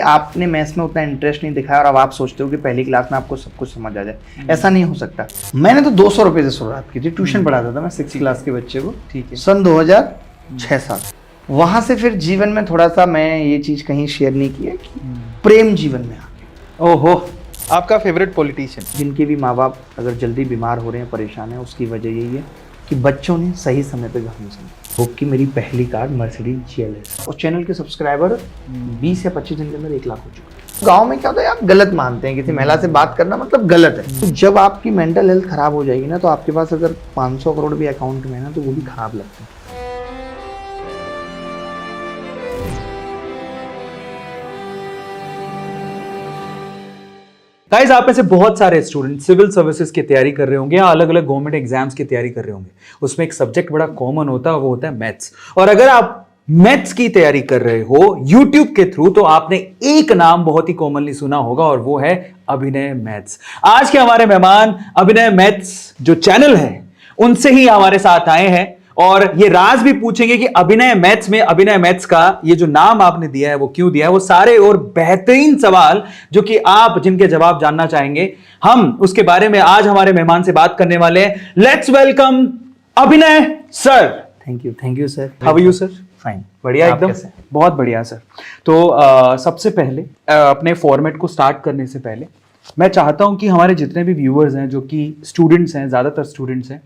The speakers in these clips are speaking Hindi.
आपने मैथ्स में उतना इंटरेस्ट नहीं दिखाया और अब आप सोचते हो कि पहली क्लास में आपको सब कुछ समझ आ जाए, ऐसा नहीं हो सकता। मैंने तो 200 रुपये से शुरुआत की थी, ट्यूशन पढ़ाता था मैं 6th क्लास के बच्चे को, ठीक है। सन 2006-7। वहाँ से फिर जीवन में थोड़ा सा मैं ये चीज़ कहीं शेयर नहीं की है कि प्रेम जीवन में आ गया। ओहो, आपका फेवरेट पॉलिटिशियन? जिनके भी माँ बाप अगर जल्दी बीमार हो रहे हैं, परेशान हैं, उसकी वजह यही है कि बच्चों ने सही समय पे घर में सुना। बुक की मेरी पहली कार मर्सिडीज GLS, और चैनल के सब्सक्राइबर 20 या 25 दिन के अंदर 1 लाख हो चुके। गांव में क्या होता है, आप गलत मानते हैं किसी महिला से बात करना मतलब गलत है। तो जब आपकी मेंटल हेल्थ खराब हो जाएगी ना, तो आपके पास अगर 500 करोड़ भी अकाउंट में है ना, तो वो भी खराब लगता है। गाइस, आप में से बहुत सारे स्टूडेंट सिविल सर्विसेज की तैयारी कर रहे होंगे या अलग अलग गवर्नमेंट एग्जाम्स की तैयारी कर रहे होंगे। उसमें एक सब्जेक्ट बड़ा कॉमन होता है, वो होता है मैथ्स। और अगर आप मैथ्स की तैयारी कर रहे हो YouTube के थ्रू, तो आपने एक नाम बहुत ही कॉमनली सुना होगा, और वो है अभिनय मैथ्स। आज के हमारे मेहमान अभिनय मैथ्स जो चैनल है उनसे ही हमारे साथ आए हैं, और ये राज भी पूछेंगे कि अभिनय मैथ्स में अभिनय मैथ्स का ये जो नाम आपने दिया है वो क्यों दिया है। वो सारे और बेहतरीन सवाल जो कि आप जिनके जवाब जानना चाहेंगे, हम उसके बारे में आज हमारे मेहमान से बात करने वाले हैं। Let's welcome Abhinay sir. Thank you sir. How are you sir? Fine, बढ़िया, एकदम बहुत बढ़िया सर। तो सबसे पहले अपने फॉर्मेट को स्टार्ट करने से पहले मैं चाहता हूं कि हमारे जितने भी व्यूअर्स हैं, जो कि स्टूडेंट्स हैं, ज्यादातर स्टूडेंट्स हैं,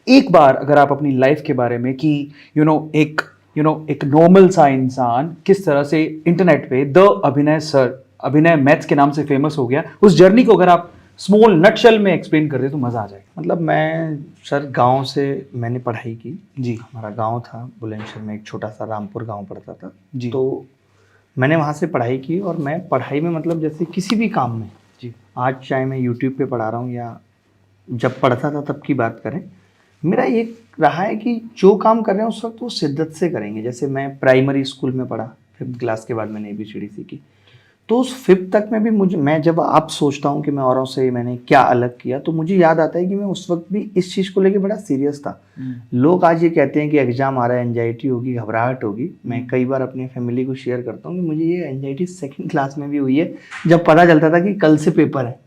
एक बार अगर आप अपनी लाइफ के बारे में कि एक नॉर्मल सा इंसान किस तरह से इंटरनेट पे द अभिनय सर, अभिनय मैथ्स के नाम से फेमस हो गया, उस जर्नी को अगर आप स्मॉल नटशेल में एक्सप्लेन कर दे तो मजा आ जाएगा। मतलब मैं सर गांव से मैंने पढ़ाई की जी। हमारा गांव था बुलंदशहर में, एक छोटा सा रामपुर गांव पड़ता था जी। तो मैंने वहाँ से पढ़ाई की, और मैं पढ़ाई में मतलब जैसे किसी भी काम में जी, आज चाहे मैं YouTube पे पढ़ा रहा हूँ या जब पढ़ता था तब की बात करें, मेरा ये रहा है कि जो काम कर रहे हैं उस वक्त वो शिद्दत से करेंगे। जैसे मैं प्राइमरी स्कूल में पढ़ा, 5th क्लास के बाद मैंने ABCD सीखी, तो उस 5th तक में भी मैं जब आप सोचता हूँ कि मैं औरों से मैंने क्या अलग किया, तो मुझे याद आता है कि मैं उस वक्त भी इस चीज़ को लेके बड़ा सीरियस था। लोग आज ये कहते हैं कि एग्जाम आ रहा है, एंजाइटी होगी, घबराहट होगी। मैं कई बार अपनी फैमिली को शेयर करता हूँ कि मुझे ये एंजाइटी 2nd क्लास में भी हुई है, जब पता चलता था कि कल से पेपर है,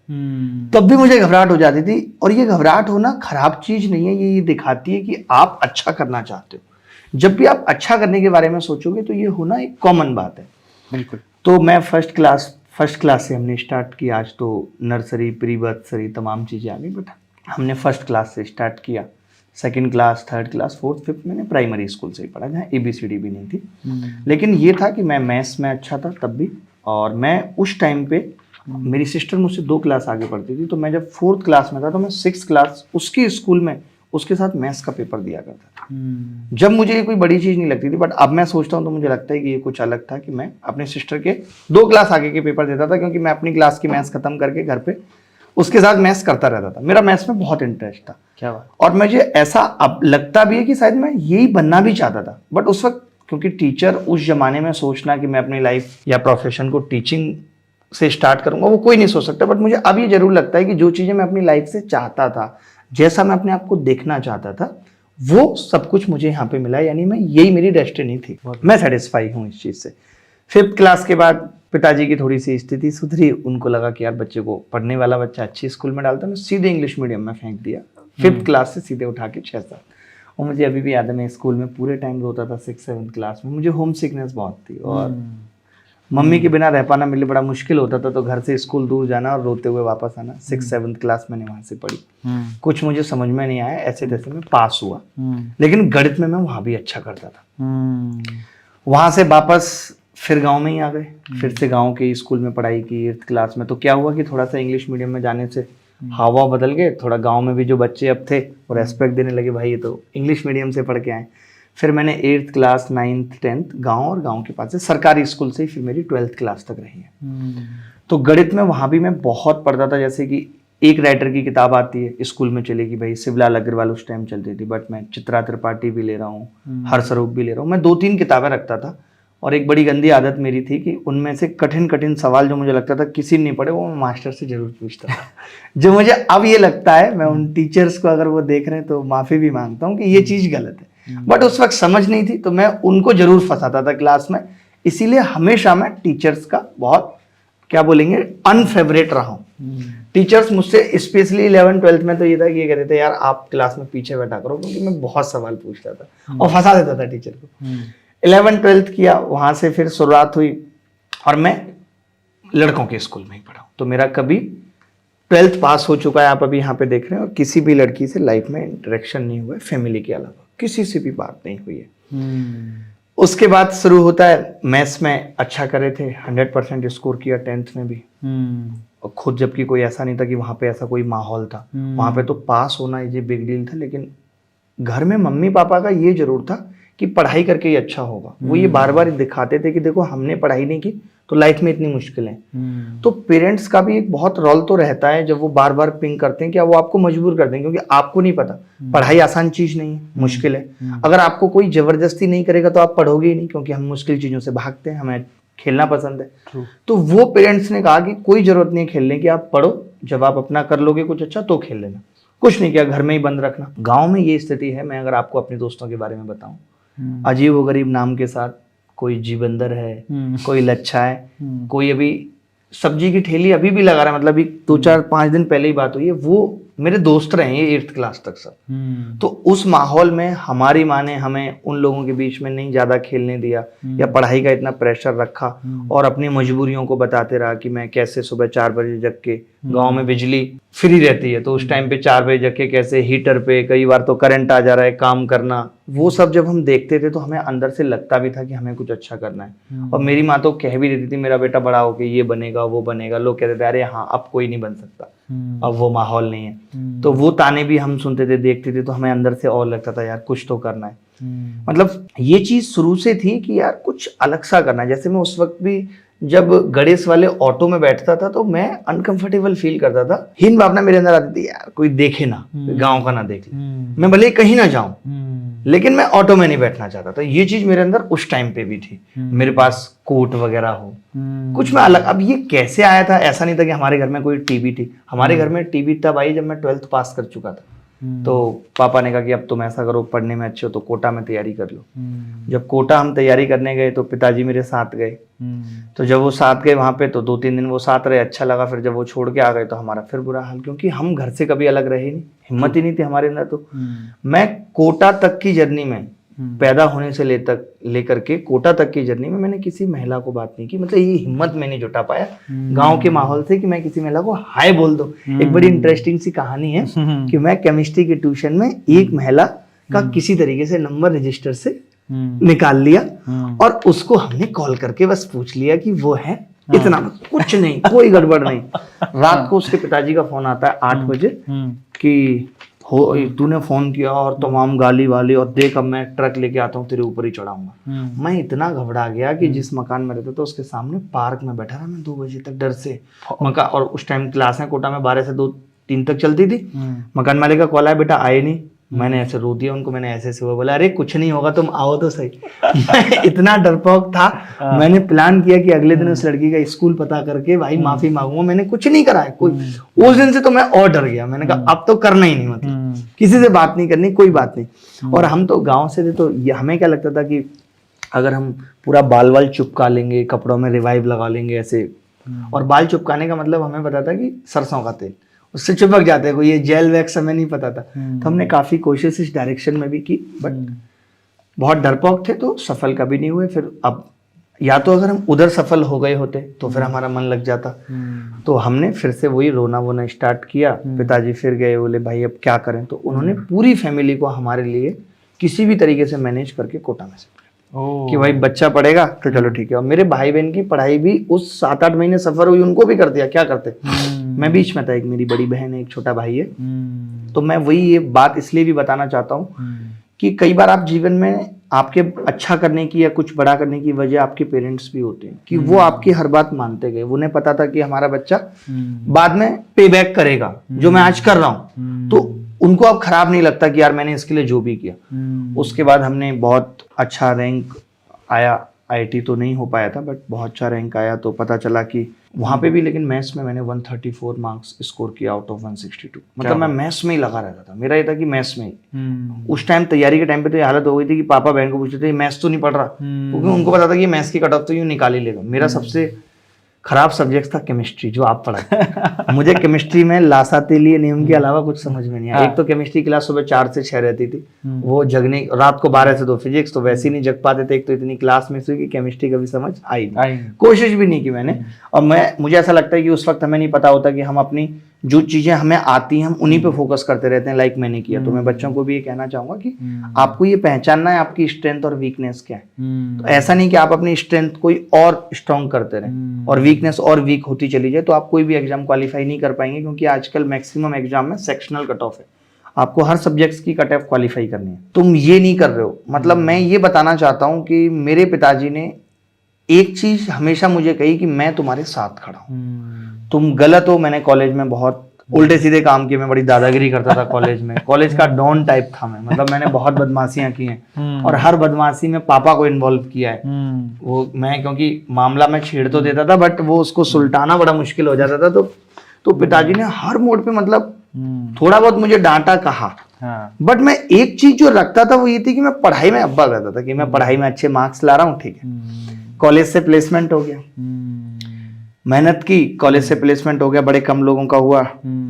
तब भी मुझे घबराहट हो जाती थी। और ये घबराहट होना खराब चीज़ नहीं है, ये दिखाती है कि आप अच्छा करना चाहते हो। जब भी आप अच्छा करने के बारे में सोचोगे तो ये होना एक कॉमन बात है। बिल्कुल। तो मैं फर्स्ट क्लास से हमने स्टार्ट किया। आज तो नर्सरी, प्री बर्सरी तमाम चीज़ें आ गई, बट हमने फर्स्ट क्लास से स्टार्ट किया। 2nd class, 3rd class, 4th 5th मैंने प्राइमरी स्कूल से ही पढ़ा, जहाँ ABCD भी नहीं थी। लेकिन ये था कि मैं मैथ्स में अच्छा था तब भी, और मैं उस टाइम पे मेरी सिस्टर मुझसे 2 क्लास आगे पढ़ती थी, तो मैं जब 4th क्लास में था तो मैं 6th क्लास उसकी स्कूल में उसके साथ मैथ्स का पेपर दिया करता था। जब मुझे ये कोई बड़ी चीज़ नहीं लगती थी, बट अब मैं सोचता हूँ तो मुझे लगता है कि ये कुछ अलग था कि मैं अपने सिस्टर के 2 क्लास आगे के पेपर देता था, क्योंकि मैं अपनी क्लास की मैथ्स खत्म करके घर पे उसके साथ मैथ्स करता रहता था। मेरा मैथ्स में बहुत इंटरेस्ट था। क्या बात। और मुझे ऐसा अब लगता भी है कि शायद मैं यही बनना भी चाहता था, बट उस वक्त क्योंकि टीचर उस जमाने में सोचना कि मैं अपनी लाइफ या प्रोफेशन को टीचिंग से स्टार्ट करूंगा, वो कोई नहीं सोच सकता। बट मुझे अब ये जरूर लगता है कि जो चीज़ें मैं अपनी लाइफ से चाहता था, जैसा मैं अपने आप को देखना चाहता था, वो सब कुछ मुझे यहाँ पे मिला। यानी मैं यही मेरी डेस्टिनी थी, मैं सेटिस्फाई हूँ इस चीज़ से। 5th क्लास के बाद पिताजी की थोड़ी सी स्थिति सुधरी, उनको लगा कि यार बच्चे को, पढ़ने वाला बच्चा अच्छी स्कूल में डालता है, मैं सीधे इंग्लिश मीडियम में फेंक दिया। 5th क्लास से सीधे उठा के 6-7। और मुझे अभी भी याद है, मैं स्कूल में पूरे टाइम रोता था 6-7 क्लास में। मुझे होम सिकनेस बहुत थी, और मम्मी के बिना रह पाना मेरे लिए बड़ा मुश्किल होता था, तो घर से स्कूल दूर जाना और रोते हुए वापस आना। 6-7 क्लास मैंने वहाँ से पढ़ी। कुछ मुझे समझ में नहीं आया, ऐसे तैसे में पास हुआ, लेकिन गणित में मैं वहाँ भी अच्छा करता था। वहाँ से वापस फिर गांव में ही आ गए, फिर से गांव के स्कूल में पढ़ाई की 8th क्लास में। तो क्या हुआ कि थोड़ा सा इंग्लिश मीडियम में जाने से हावा बदल गए, थोड़ा गांव में भी जो बच्चे अब थे वो रेस्पेक्ट देने लगे, भाई ये तो इंग्लिश मीडियम से पढ़ के आए। फिर मैंने 8th क्लास, 9th 10th गांव, और गांव के पास से सरकारी स्कूल से ही फिर मेरी 12th क्लास तक रही है। तो गणित में वहाँ भी मैं बहुत पढ़ता था। जैसे कि एक राइटर की किताब आती है स्कूल में चलेगी, भाई शिवलाल अग्रवाल उस टाइम चलती थी, बट मैं चित्रा त्रिपाठी भी ले रहा हूँ, हर्षरूप भी ले रहा हूँ। मैं 2-3 किताबें रखता था, और एक बड़ी गंदी आदत मेरी थी कि उनमें से कठिन सवाल जो मुझे लगता था किसी ने नहीं पढ़े, वो मैं मास्टर से जरूर पूछता था। जो मुझे अब ये लगता है, मैं उन टीचर्स को अगर वो देख रहे हैं तो माफ़ी भी मांगता हूँ कि ये चीज़ गलत है, बट उस वक्त समझ नहीं थी, तो मैं उनको जरूर फंसाता था क्लास में। इसीलिए हमेशा मैं टीचर्स का बहुत क्या बोलेंगे अनफेवरेट रहा हूँ। टीचर्स मुझसे स्पेशली 11th-12th में तो ये था कि ये कहते थे यार आप क्लास में पीछे बैठा करो, क्योंकि मैं बहुत सवाल पूछता था और फंसा देता था टीचर को। 11th-12th किया, वहां से फिर शुरुआत हुई और मैं लड़कों के स्कूल में ही पढ़ा हूँ। तो मेरा कभी 12th पास हो चुका है, आप अभी यहाँ पे देख रहे हैं, और किसी भी लड़की से लाइफ में इंटरेक्शन नहीं हुआ है, फैमिली के अलावा किसी से भी बात नहीं हुई है। उसके बाद शुरू होता है, मैथ्स में अच्छा करे थे, 100% स्कोर किया 10th में भी। और खुद जबकि कोई ऐसा नहीं था कि वहाँ पे ऐसा कोई माहौल था, वहाँ पे तो पास होना ये बिग डील था। लेकिन घर में मम्मी पापा का ये जरूर था कि पढ़ाई करके ही अच्छा होगा। वो ये बार बार दिखाते थे कि देखो हमने पढ़ाई नहीं की तो लाइफ में इतनी मुश्किलें। तो पेरेंट्स का भी एक बहुत रोल तो रहता है, जब वो बार बार पिंग करते हैं, क्या वो आपको मजबूर करते हैं, क्योंकि आपको नहीं पता पढ़ाई आसान चीज नहीं है, मुश्किल है। अगर आपको कोई जबरदस्ती नहीं करेगा तो आप पढ़ोगे ही नहीं, क्योंकि हम मुश्किल चीजों से भागते हैं, हमें खेलना पसंद है। तो वो पेरेंट्स ने कहा कि कोई जरूरत नहीं है खेलने की, आप पढ़ो, जब आप अपना कर लोगे कुछ अच्छा तो खेल लेना, कुछ नहीं किया घर में ही बंद रखना। गाँव में ये स्थिति है। मैं अगर आपको अपने दोस्तों के बारे में बताऊं, अजीब व गरीब नाम के साथ कोई जीवंदर है, कोई लच्छा है, कोई अभी सब्जी की ठेली अभी भी लगा रहा है, मतलब अभी 2-4-5 दिन पहले ही बात हुई है, वो मेरे दोस्त रहे हैं 8th क्लास तक सब। तो उस माहौल में हमारी माँ ने हमें उन लोगों के बीच में नहीं ज्यादा खेलने दिया या पढ़ाई का इतना प्रेशर रखा, और अपनी मजबूरियों को बताते रहा कि मैं कैसे सुबह 4 बजे जग के, गाँव में बिजली फ्री रहती है तो उस टाइम पे 4 बजे जग के कैसे हीटर पे, कई बार तो करंट आ जा रहा है, काम करना। वो सब जब हम देखते थे तो हमें अंदर से लगता भी था कि हमें कुछ अच्छा करना है। और मेरी माँ तो कह भी देती थी मेरा बेटा बड़ा होके ये बनेगा वो बनेगा। लोग कहते थे अरे हाँ अब कोई नहीं बन सकता, अब वो माहौल नहीं है। तो वो ताने भी हम सुनते थे, देखते थे, तो हमें अंदर से और लगता था यार कुछ तो करना है। मतलब ये चीज शुरू से थी कि यार कुछ अलग सा करना है। जैसे मैं उस वक्त भी जब गणेश वाले ऑटो में बैठता था तो मैं अनकंफर्टेबल फील करता था। हीन भावना मेरे अंदर आती थी यार कोई देखे ना, गांव का ना देख ले, मैं भले कहीं ना जाऊं लेकिन मैं ऑटो में नहीं बैठना चाहता था। ये चीज मेरे अंदर उस टाइम पे भी थी। मेरे पास कोट वगैरह हो, कुछ मैं अलग। अब ये कैसे आया था, ऐसा नहीं था कि हमारे घर में कोई टीवी थी। हमारे घर में टीवी तब आई जब मैं 12th पास कर चुका था। तो पापा ने कहा कि अब तुम ऐसा करो, पढ़ने में अच्छे हो तो कोटा में तैयारी कर लो। जब कोटा हम तैयारी करने गए तो पिताजी मेरे साथ गए। तो जब वो साथ गए वहां पे तो 2-3 दिन वो साथ रहे, अच्छा लगा। फिर जब वो छोड़ के आ गए तो हमारा फिर बुरा हाल, क्योंकि हम घर से कभी अलग रहे नहीं, हिम्मत ही नहीं थी हमारे अंदर। तो मैं कोटा तक की जर्नी में, पैदा होने से लेकर के कोटा तक की जर्नी में मैंने किसी महिला को बात नहीं की। मतलब ये हिम्मत मैं नहीं जुटा पाया गांव के माहौल से कि मैं किसी महिला को हाय बोल दूं। एक बड़ी इंटरेस्टिंग सी कहानी है कि मैं केमिस्ट्री के ट्यूशन में एक महिला का किसी तरीके से नंबर रजिस्टर से निकाल लिया और उसको हमने कॉल करके बस पूछ लिया कि वो है, इतना, कुछ नहीं, कोई गड़बड़ नहीं। रात को उसके पिताजी का फोन आता है 8 बजे कि हो तूने फोन किया और तमाम गाली वाली, और देख अब मैं ट्रक लेके आता हूँ तेरे ऊपर ही चढ़ाऊंगा। मैं इतना घबरा गया कि जिस मकान में रहता था उसके सामने पार्क में बैठा रहा मैं 2 बजे तक डर से। मकान, और उस टाइम क्लास है कोटा में 12 से 2-3 तक चलती थी। मकान मालिक का कॉल आया, बेटा आए नहीं। मैंने ऐसे रो दिया उनको, मैंने ऐसे हुआ, बोला अरे कुछ नहीं होगा तुम आओ तो सही। मैं इतना डरपोक था। मैंने प्लान किया कि अगले दिन उस लड़की का स्कूल पता करके भाई माफी मांगूंगा। मैंने कुछ नहीं करा है कोई। उस दिन से तो मैं और डर गया। मैंने कहा अब तो करना ही नहीं, मतलब किसी से बात नहीं करनी, कोई बात नहीं। और हम तो गाँव से थे तो हमें क्या लगता था कि अगर हम पूरा बाल वाल चुपका लेंगे, कपड़ों में रिवाइव लगा लेंगे ऐसे, और बाल चुपकाने का मतलब हमें पता था कि सरसों का तेल, उससे चिपक जाते हैं, कोई ये जेल वैक्स हमें नहीं पता था। तो हमने काफी कोशिश इस डायरेक्शन में भी की, बट बहुत डरपोक थे तो सफल कभी नहीं हुए। फिर अब या तो अगर हम उधर सफल हो गए होते तो फिर हमारा मन लग जाता। तो हमने फिर से वही रोना वोना स्टार्ट किया। पिताजी फिर गए, बोले भाई अब क्या करें। तो उन्होंने पूरी फैमिली को हमारे लिए किसी भी तरीके से मैनेज करके कोटा में से कि भाई बच्चा पढ़ेगा तो चलो ठीक है। और मेरे भाई बहन की पढ़ाई भी उस 7-8 महीने सफर हुई, उनको भी कर दिया। क्या करते, मैं बीच में था। एक मेरी बड़ी बहन है, एक छोटा भाई है। तो मैं वही ये बात इसलिए भी बताना चाहता हूँ कि कई बार आप जीवन में आपके अच्छा करने की या कुछ बड़ा करने की वजह आपके पेरेंट्स भी होते हैं कि वो आपकी हर बात मानते गए। उन्हें पता था कि हमारा बच्चा बाद में पे बैक करेगा जो मैं आज कर रहा हूँ। तो उनको अब खराब नहीं लगता कि यार मैंने इसके लिए जो भी किया। उसके बाद हमने बहुत अच्छा रैंक आया आईआईटी तो नहीं हो पाया था, बट बहुत अच्छा रैंक आया, तो पता चला कि वहाँ पे भी, लेकिन मैथ्स में मैंने 134 मार्क्स स्कोर किया आउट ऑफ 162। मतलब मैं मैथ्स में ही लगा रहता था, मेरा ये था कि मैथ्स में ही। उस टाइम तैयारी के टाइम पे तो ये हालत हो गई थी कि पापा बहन को पूछते थे मैथ्स तो नहीं पढ़ रहा, क्योंकि उनको पता था कि मैथ्स की कट ऑफ तो यूँ निकाल ही लेगा। मेरा सबसे खराब सब्जेक्ट था केमिस्ट्री, जो आप पढ़ाते मुझे केमिस्ट्री में लासा तेलीय नियम के अलावा कुछ समझ में नहीं आया। एक तो केमिस्ट्री क्लास सुबह 4 से 6 रहती थी, वो जगने, रात को 12 से 2 फिजिक्स, तो वैसे ही नहीं जग पाते थे। एक तो इतनी क्लास मिस हुई कि केमिस्ट्री कभी समझ आई नहीं, कोशिश भी नहीं की मैंने। और मुझे ऐसा लगता है कि उस वक्त हमें नहीं पता होता कि हम अपनी जो चीजें हमें आती हैं हम उन्हीं पे फोकस करते रहते हैं, लाइक मैंने किया। तो मैं बच्चों को भी ये कहना चाहूंगा कि आपको ये पहचानना है आपकी स्ट्रेंथ और वीकनेस क्या है। तो ऐसा नहीं कि आप अपनी स्ट्रेंथ कोई और स्ट्रॉन्ग करते रहें और वीकनेस और वीक होती चली जाए, तो आप कोई भी एग्जाम क्वालिफाई नहीं कर पाएंगे, क्योंकि आजकल मैक्सिमम एग्जाम में सेक्शनल कट ऑफ है, आपको हर सब्जेक्ट्स की कट ऑफ क्वालिफाई करनी है। तुम ये नहीं कर रहे हो। मतलब मैं ये बताना चाहता हूँ कि मेरे पिताजी ने एक चीज हमेशा मुझे कही कि मैं तुम्हारे साथ खड़ा हूँ, तुम गलत हो। मैंने कॉलेज में बहुत उल्टे सीधे काम किए, मैं बड़ी दादागिरी करता था कॉलेज में, कॉलेज का डॉन टाइप था मैं। मतलब मैंने बहुत बदमाशियां की हैं और हर बदमाशी में पापा को इन्वॉल्व किया है। वो मैं, क्योंकि मामला मैं छेड़ तो देता था, बट वो उसको सुलटाना बड़ा मुश्किल हो जाता था। तो पिताजी ने हर मोड पे मतलब थोड़ा बहुत मुझे डांटा, कहा, बट मैं एक चीज जो रखता था वो ये थी कि मैं पढ़ाई में अव्वल रहता था, कि मैं पढ़ाई में अच्छे मार्क्स ला रहा हूँ, ठीक है। कॉलेज से प्लेसमेंट हो गया, मेहनत की, कॉलेज से प्लेसमेंट हो गया, बड़े कम लोगों का हुआ,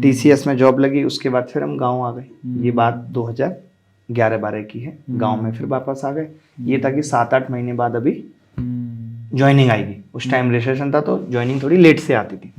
टीसीएस में जॉब लगी। उसके बाद फिर हम गांव आ गए। ये बात 2011-12 की है। गांव में फिर वापस आ गए। ये था कि 7-8 महीने बाद अभी ज्वाइनिंग आएगी। उस टाइम रिसेशन था, तो ज्वाइनिंग थोड़ी लेट से आती थी।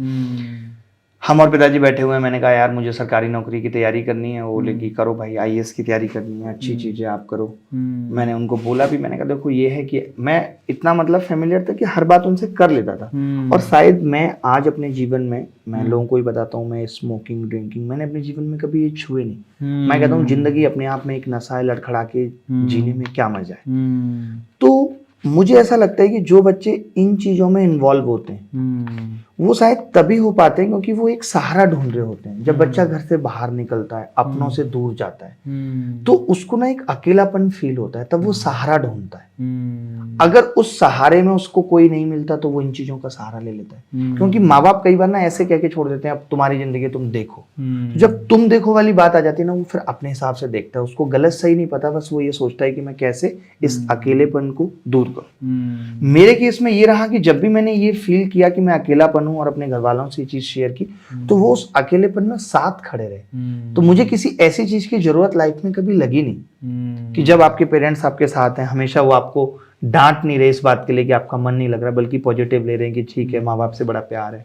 हम और पिताजी बैठे हुए हैं। मैंने कहा यार मुझे सरकारी नौकरी की तैयारी करनी है। वो बोले कि करो भाई, आईएएस की तैयारी करनी है, अच्छी चीज़ है, आप करो। मैंने उनको बोला भी, मैंने कहा देखो ये है कि मैं इतना मतलब फेमिलियर था कि हर बात उनसे कर लेता था। और शायद मैं आज अपने जीवन में, मैं लोगों को ही बताता हूँ, मैं स्मोकिंग ड्रिंकिंग मैंने अपने जीवन में कभी ये छुए नहीं। मैं कहता हूँ जिंदगी अपने आप में एक नशा है, लड़खड़ा के जीने में क्या मजा है। तो मुझे ऐसा लगता है कि जो बच्चे इन चीजों में इन्वॉल्व होते हैं वो शायद तभी हो पाते हैं क्योंकि वो एक सहारा ढूंढ रहे होते हैं। जब बच्चा घर से बाहर निकलता है, अपनों से दूर जाता है, तो उसको ना एक अकेलापन फील होता है, तब वो सहारा ढूंढता है। अगर उस सहारे में उसको कोई नहीं मिलता तो वो इन चीजों का सहारा ले लेता है। क्योंकि माँ बाप कई बार ना ऐसे कह के छोड़ देते हैं अब तुम्हारी जिंदगी तुम देखो। जब तुम देखो वाली बात आ जाती है ना, वो फिर अपने हिसाब से देखता है। उसको गलत सही नहीं पता, बस वो ये सोचता है कि मैं कैसे इस अकेलेपन को दूर करूं। मेरे केस में ये रहा कि जब भी मैंने ये फील किया कि मैं अकेलापन हूं और अपने घर वालों से ये चीज शेयर की, तो वो उस अकेलेपन में साथ खड़े रहे। तो मुझे किसी ऐसी चीज की जरूरत लाइफ में कभी लगी नहीं कि जब आपके पेरेंट्स आपके साथ हैं, हमेशा वो आपको डांट नहीं रहे इस बात के लिए कि आपका मन नहीं लग रहा, बल्कि पॉजिटिव ले रहे हैं कि ठीक है माँ बाप से बड़ा प्यार है।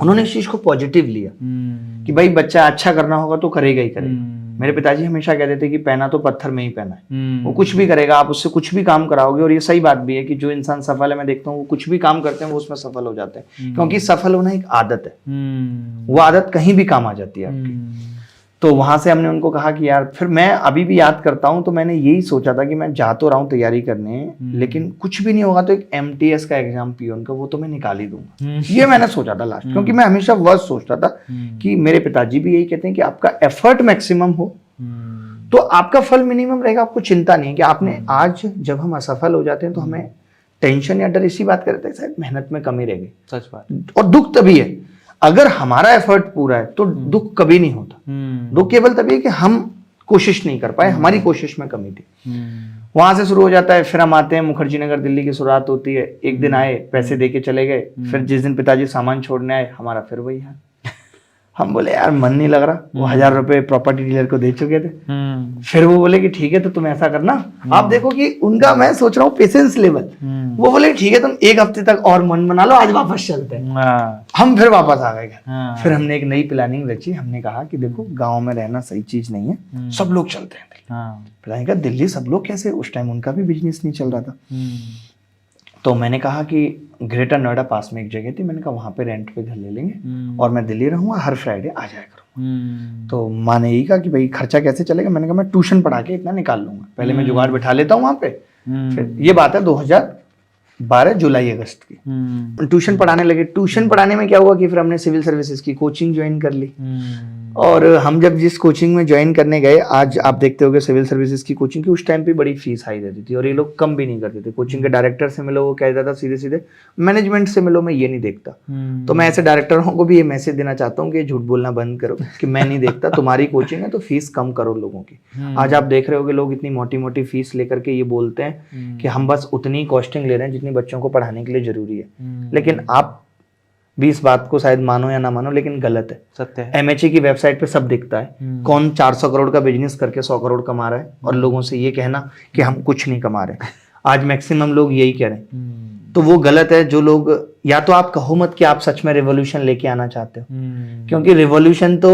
उन्होंने इस चीज को पॉजिटिव लिया कि भाई बच्चा अच्छा करना होगा तो करेगा ही करेगा। मेरे पिताजी हमेशा कहते थे कि पहना तो पत्थर में ही पहना है, वो कुछ भी करेगा, आप उससे कुछ भी काम कराओगे। और ये सही बात भी है कि जो इंसान सफल है, मैं देखता हूँ वो कुछ भी काम करते हैं वो उसमें सफल हो जाते हैं, क्योंकि सफल होना एक आदत है। वो आदत कहीं भी काम आ जाती है आपकी। तो वहां से हमने उनको कहा कि यार, फिर मैं अभी भी याद करता हूं, तो मैंने यही सोचा था कि मैं जा तो रहा हूं तैयारी करने, लेकिन कुछ भी नहीं होगा तो एक एमटीएस का एग्जाम पियोन का वो तो मैं निकाल ही दूंगा। ये मैंने सोचा था लास्ट, क्योंकि मैं हमेशा वह सोचता था कि मेरे पिताजी भी यही कहते हैं कि आपका एफर्ट मैक्सिमम हो तो आपका फल मिनिमम रहेगा। आपको चिंता नहीं है कि आपने आज, जब हम असफल हो जाते हैं तो हमें टेंशन या डर इसी बात करते हैं शायद मेहनत में कमी रहेगी। सच बात। और दुख तभी है अगर हमारा एफर्ट पूरा है, तो दुख कभी नहीं होता। दुख केवल तभी है कि हम कोशिश नहीं कर पाए, हमारी कोशिश में कमी थी। वहां से शुरू हो जाता है। फिर हम आते हैं मुखर्जी नगर, दिल्ली की शुरुआत होती है। एक दिन आए, पैसे दे के चले गए। फिर जिस दिन पिताजी सामान छोड़ने आए, हमारा फिर वही है। हम बोले यार मन नहीं लग रहा। वो 1000 रुपए प्रॉपर्टी डीलर को दे चुके थे। फिर वो बोले कि ठीक है तो तुम ऐसा करना। आप देखो कि उनका, मैं सोच रहा हूँ पेशेंस लेवल। वो बोले ठीक है तुम 1 हफ्ते तक और मन बना लो, आज वापस चलते हैं। हम फिर वापस आ गए घर। फिर हमने एक नई प्लानिंग रची। हमने कहा कि देखो गाँव में रहना सही चीज नहीं है, सब लोग चलते हैं। प्लानिंग का दिल्ली सब लोग कैसे, उस टाइम उनका भी बिजनेस नहीं चल रहा था। तो मैंने कहा कि ग्रेटर नोएडा पास में एक जगह थी, मैंने कहा वहाँ पे रेंट पे घर ले लेंगे और मैं दिल्ली रहूँगा, हर फ्राइडे आ जाया करूँगा। तो माँ ने यही कहा कि भाई खर्चा कैसे चलेगा। मैंने कहा मैं ट्यूशन पढ़ा के इतना निकाल लूंगा, पहले मैं जुगाड़ बिठा लेता हूँ वहाँ पे। फिर ये बात है 2012 जुलाई अगस्त की। ट्यूशन पढ़ाने लगे। ट्यूशन पढ़ाने में क्या हुआ कि फिर हमने सिविल सर्विसेज की कोचिंग ज्वाइन कर ली। और हम जब जिस कोचिंग में ज्वाइन करने गए, आज आप देखते होगे सिविल सर्विसेज की कोचिंग की उस टाइम पे बड़ी फीस हाई रहती थी और ये लोग कम भी नहीं करते थे। कोचिंग के डायरेक्टर से मिलो, वो कहता था सीधे सीधे मैनेजमेंट से मिलो, मैं ये नहीं देखता। तो मैं ऐसे डायरेक्टरों को भी ये मैसेज देना चाहता हूँ कि ये झूठ बोलना बंद करो कि मैं नहीं देखता, तुम्हारी कोचिंग है तो फीस कम करो लोगों की। आज आप देख रहे होगे लोग इतनी मोटी मोटी फीस लेकर के ये बोलते हैं कि हम बस उतनी कॉस्टिंग ले रहे हैं जितनी बच्चों को पढ़ाने के लिए जरूरी है। लेकिन आप भी इस बात को शायद मानो या ना मानो, लेकिन गलत है। सत्य है। एमएचए की वेबसाइट पे सब दिखता है, कौन 400 करोड़ का बिजनेस करके 100 करोड़ कमा रहा है और लोगों से ये कहना कि हम कुछ नहीं कमा रहे। आज मैक्सिमम लोग यही कह रहे हैं, तो वो गलत है। जो लोग, या तो आप कहो मत कि आप सच में रिवॉल्यूशन लेके आना चाहते हो, क्योंकि रिवॉल्यूशन तो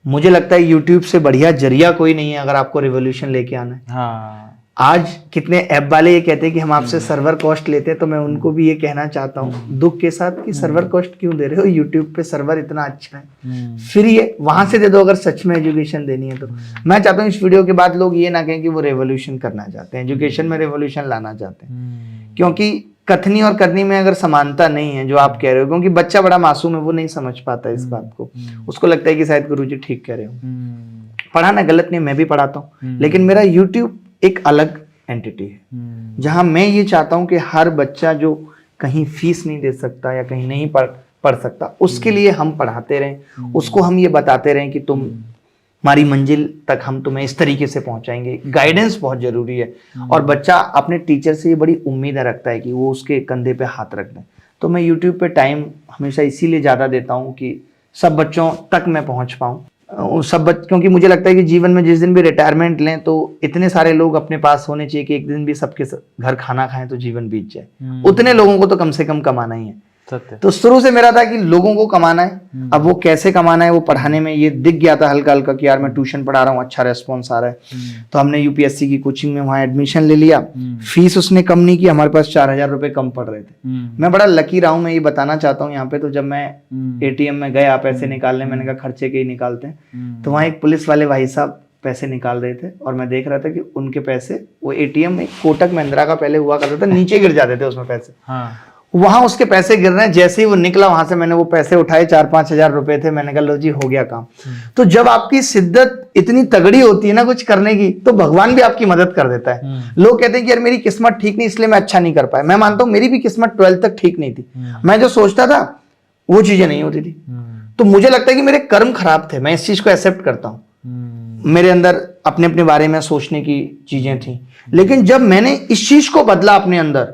मुझे लगता है यूट्यूब से बढ़िया जरिया कोई नहीं है अगर आपको रिवॉल्यूशन लेके आना है। हाँ। आज कितने ऐप वाले ये कहते हैं कि हम आपसे सर्वर कॉस्ट लेते हैं, तो मैं उनको भी ये कहना चाहता हूँ दुख के साथ कि सर्वर कॉस्ट क्यों दे रहे हो, यूट्यूब पे सर्वर इतना अच्छा है, फिर ये वहां से दे दो अगर सच में एजुकेशन देनी है तो। मैं चाहता हूँ इस वीडियो के बाद लोग ये ना कहें कि वो रेवोल्यूशन करना चाहते हैं, एजुकेशन में रेवोल्यूशन लाना चाहते हैं, क्योंकि कथनी और करनी में अगर समानता नहीं है जो आप कह रहे हो, क्योंकि बच्चा बड़ा मासूम है, वो नहीं समझ पाता इस बात को, उसको लगता है कि शायद गुरुजी ठीक कह रहे हो। पढ़ाना गलत नहीं, मैं भी पढ़ाता हूँ, लेकिन मेरा यूट्यूब एक अलग एंटिटी है जहां मैं ये चाहता हूं कि हर बच्चा जो कहीं फीस नहीं दे सकता या कहीं नहीं पढ़ सकता, उसके लिए हम पढ़ाते रहें, उसको हम ये बताते रहें कि तुम हमारी मंजिल तक हम तुम्हें इस तरीके से पहुंचाएंगे। गाइडेंस बहुत जरूरी है और बच्चा अपने टीचर से ये बड़ी उम्मीद रखता है कि वो उसके कंधे पे हाथ रख दें। तो मैं यूट्यूब पे टाइम हमेशा इसीलिए ज़्यादा देता हूँ कि सब बच्चों तक मैं पहुँच पाऊँ, क्योंकि मुझे लगता है कि जीवन में जिस दिन भी रिटायरमेंट लें तो इतने सारे लोग अपने पास होने चाहिए कि एक दिन भी सबके घर खाना खाएं तो जीवन बीत जाए। उतने लोगों को तो कम से कम कमाना ही है। तो शुरू से मेरा था कि लोगों को कमाना है। अब वो कैसे कमाना है वो पढ़ाने में ये दिख गया था हल्का हल्का कि यार मैं ट्यूशन पढ़ा रहा हूँ, अच्छा रेस्पॉन्स आ रहा है। तो हमने यूपीएससी की कोचिंग में वहाँ एडमिशन ले लिया। फीस उसने कम नहीं की, हमारे पास 4,000 रुपए कम पड़ रहे थे। मैं बड़ा लकी रहा हूँ, मैं ये बताना चाहता हूँ यहाँ पे। तो जब मैं एटीएम में गया पैसे निकालने, मैंने कहा खर्चे के ही निकालते हैं, तो वहाँ एक पुलिस वाले भाई साहब पैसे निकाल रहे थे और मैं देख रहा था कि उनके पैसे, वो एटीएम एक कोटक महिंद्रा का पहले हुआ करता था, नीचे गिर जाते थे उसमें पैसे। वहां उसके पैसे गिर रहे हैं। जैसे ही वो निकला वहां से, मैंने वो पैसे उठाए, 4-5 हजार रुपए थे। मैंने कहा लो जी हो गया काम। तो जब आपकी शिद्दत इतनी तगड़ी होती है ना कुछ करने की, तो भगवान भी आपकी मदद कर देता है। लोग कहते हैं कि यार मेरी किस्मत ठीक नहीं इसलिए मैं अच्छा नहीं कर पाया। मैं मानता हूं मेरी भी किस्मत 12th तक ठीक नहीं थी। मैं जो सोचता था वो चीजें नहीं होती थी। तो मुझे लगता है कि मेरे कर्म खराब थे, मैं इस चीज को एक्सेप्ट करता हूं। मेरे अंदर अपने अपने बारे में सोचने की चीजें थी, लेकिन जब मैंने इस चीज को बदला अपने अंदर,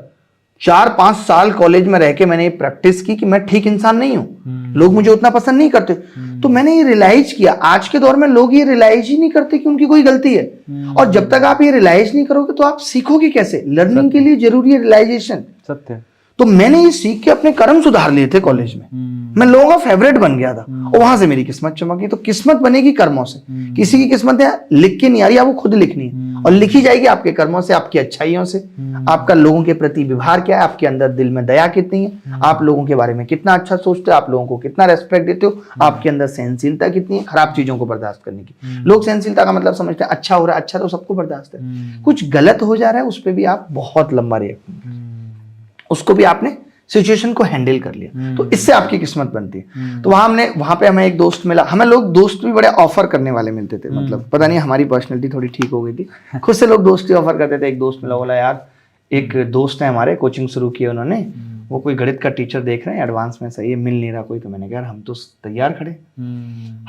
4-5 साल कॉलेज में रह के मैंने ये प्रैक्टिस की कि मैं ठीक इंसान नहीं हूं, लोग मुझे उतना पसंद नहीं करते। तो मैंने ये रियलाइज किया, आज के दौर में लोग ये रियलाइज ही नहीं करते कि उनकी कोई गलती है। और जब तक आप ये रियलाइज नहीं करोगे तो आप सीखोगे कैसे? लर्निंग के लिए जरूरी है रियलाइजेशन। सत्य। तो मैंने ये सीख के अपने कर्म सुधार लिए थे कॉलेज में। मैं लोगों का फेवरेट बन गया था और वहां से मेरी किस्मत चमकी। तो किस्मत बनेगी कर्मों से। किसी की किस्मत लिख के नहीं आ रही, आपको खुद लिखनी है और लिखी जाएगी आपके कर्मों से, आपकी अच्छाइयों से। आपका लोगों के प्रति व्यवहार क्या है, आपके अंदर दिल में दया कितनी है, आप लोगों के बारे में कितना अच्छा सोचते हो, आप लोगों को कितना रेस्पेक्ट देते हो, आपके अंदर सहनशीलता कितनी है खराब चीजों को बर्दाश्त करने की। लोग सहनशीलता का मतलब समझते हैं अच्छा हो रहा है, अच्छा तो सबको बर्दाश्त है, कुछ गलत हो जा रहा है उस पर भी आप बहुत लंबा रिएक्ट, उसको भी आपने सिचुएशन को हैंडल कर लिया, तो इससे आपकी किस्मत बनती है। तो वहां पे हमें एक दोस्त मिला। हमें लोग दोस्त भी बड़े ऑफर करने वाले मिलते थे, मतलब पता नहीं हमारी पर्सनैलिटी थोड़ी ठीक हो गई थी, खुद से लोग दोस्ती ऑफर करते थे। एक दोस्त मिला, बोला यार एक दोस्त है हमारे, कोचिंग शुरू की उन्होंने, वो कोई गणित का टीचर देख रहे हैं एडवांस में, सही है, मिल नहीं रहा कोई। तो मैंने कहा हम तो तैयार खड़े।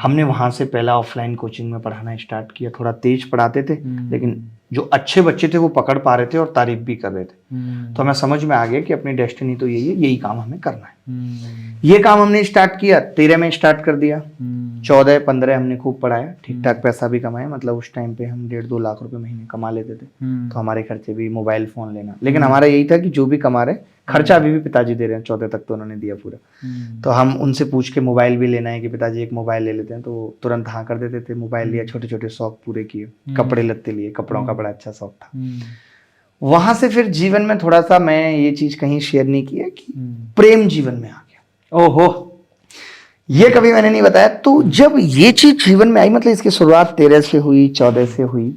हमने वहां से पहला ऑफलाइन कोचिंग में पढ़ाना स्टार्ट किया। थोड़ा तेज पढ़ाते थे, लेकिन जो अच्छे बच्चे थे वो पकड़ पा रहे थे और तारीफ भी कर रहे थे। तो हमें समझ में आ गया कि अपनी डेस्टिनी तो यही है, यही काम हमें करना है। ये काम हमने स्टार्ट किया, 13 में स्टार्ट कर दिया। 14-15 हमने खूब पढ़ाया, ठीक ठाक पैसा भी कमाया। मतलब उस टाइम पे हम 1.5-2 लाख रुपए महीने कमा लेते थे। तो हमारे खर्चे भी, मोबाइल फोन लेना, लेकिन हमारा यही था कि जो भी कमा रहे, खर्चा अभी भी पिताजी दे रहे हैं, 14 तक तो उन्होंने दिया पूरा। तो हम उनसे पूछ के मोबाइल भी लेना है कि पिताजी एक मोबाइल ले लेते हैं, तो तुरंत हाँ कर देते थे। मोबाइल लिया, छोटे छोटे शौक पूरे किए, कपड़े लत्ते लिए, कपड़ों का बड़ा अच्छा शौक था। वहां से फिर जीवन में थोड़ा सा, मैं ये चीज कहीं शेयर नहीं किया कि प्रेम जीवन में आ गया। ओहो, ये कभी मैंने नहीं बताया। तो जब ये चीज जीवन में आई, मतलब इसकी शुरुआत 13 से हुई, 14 से हुई,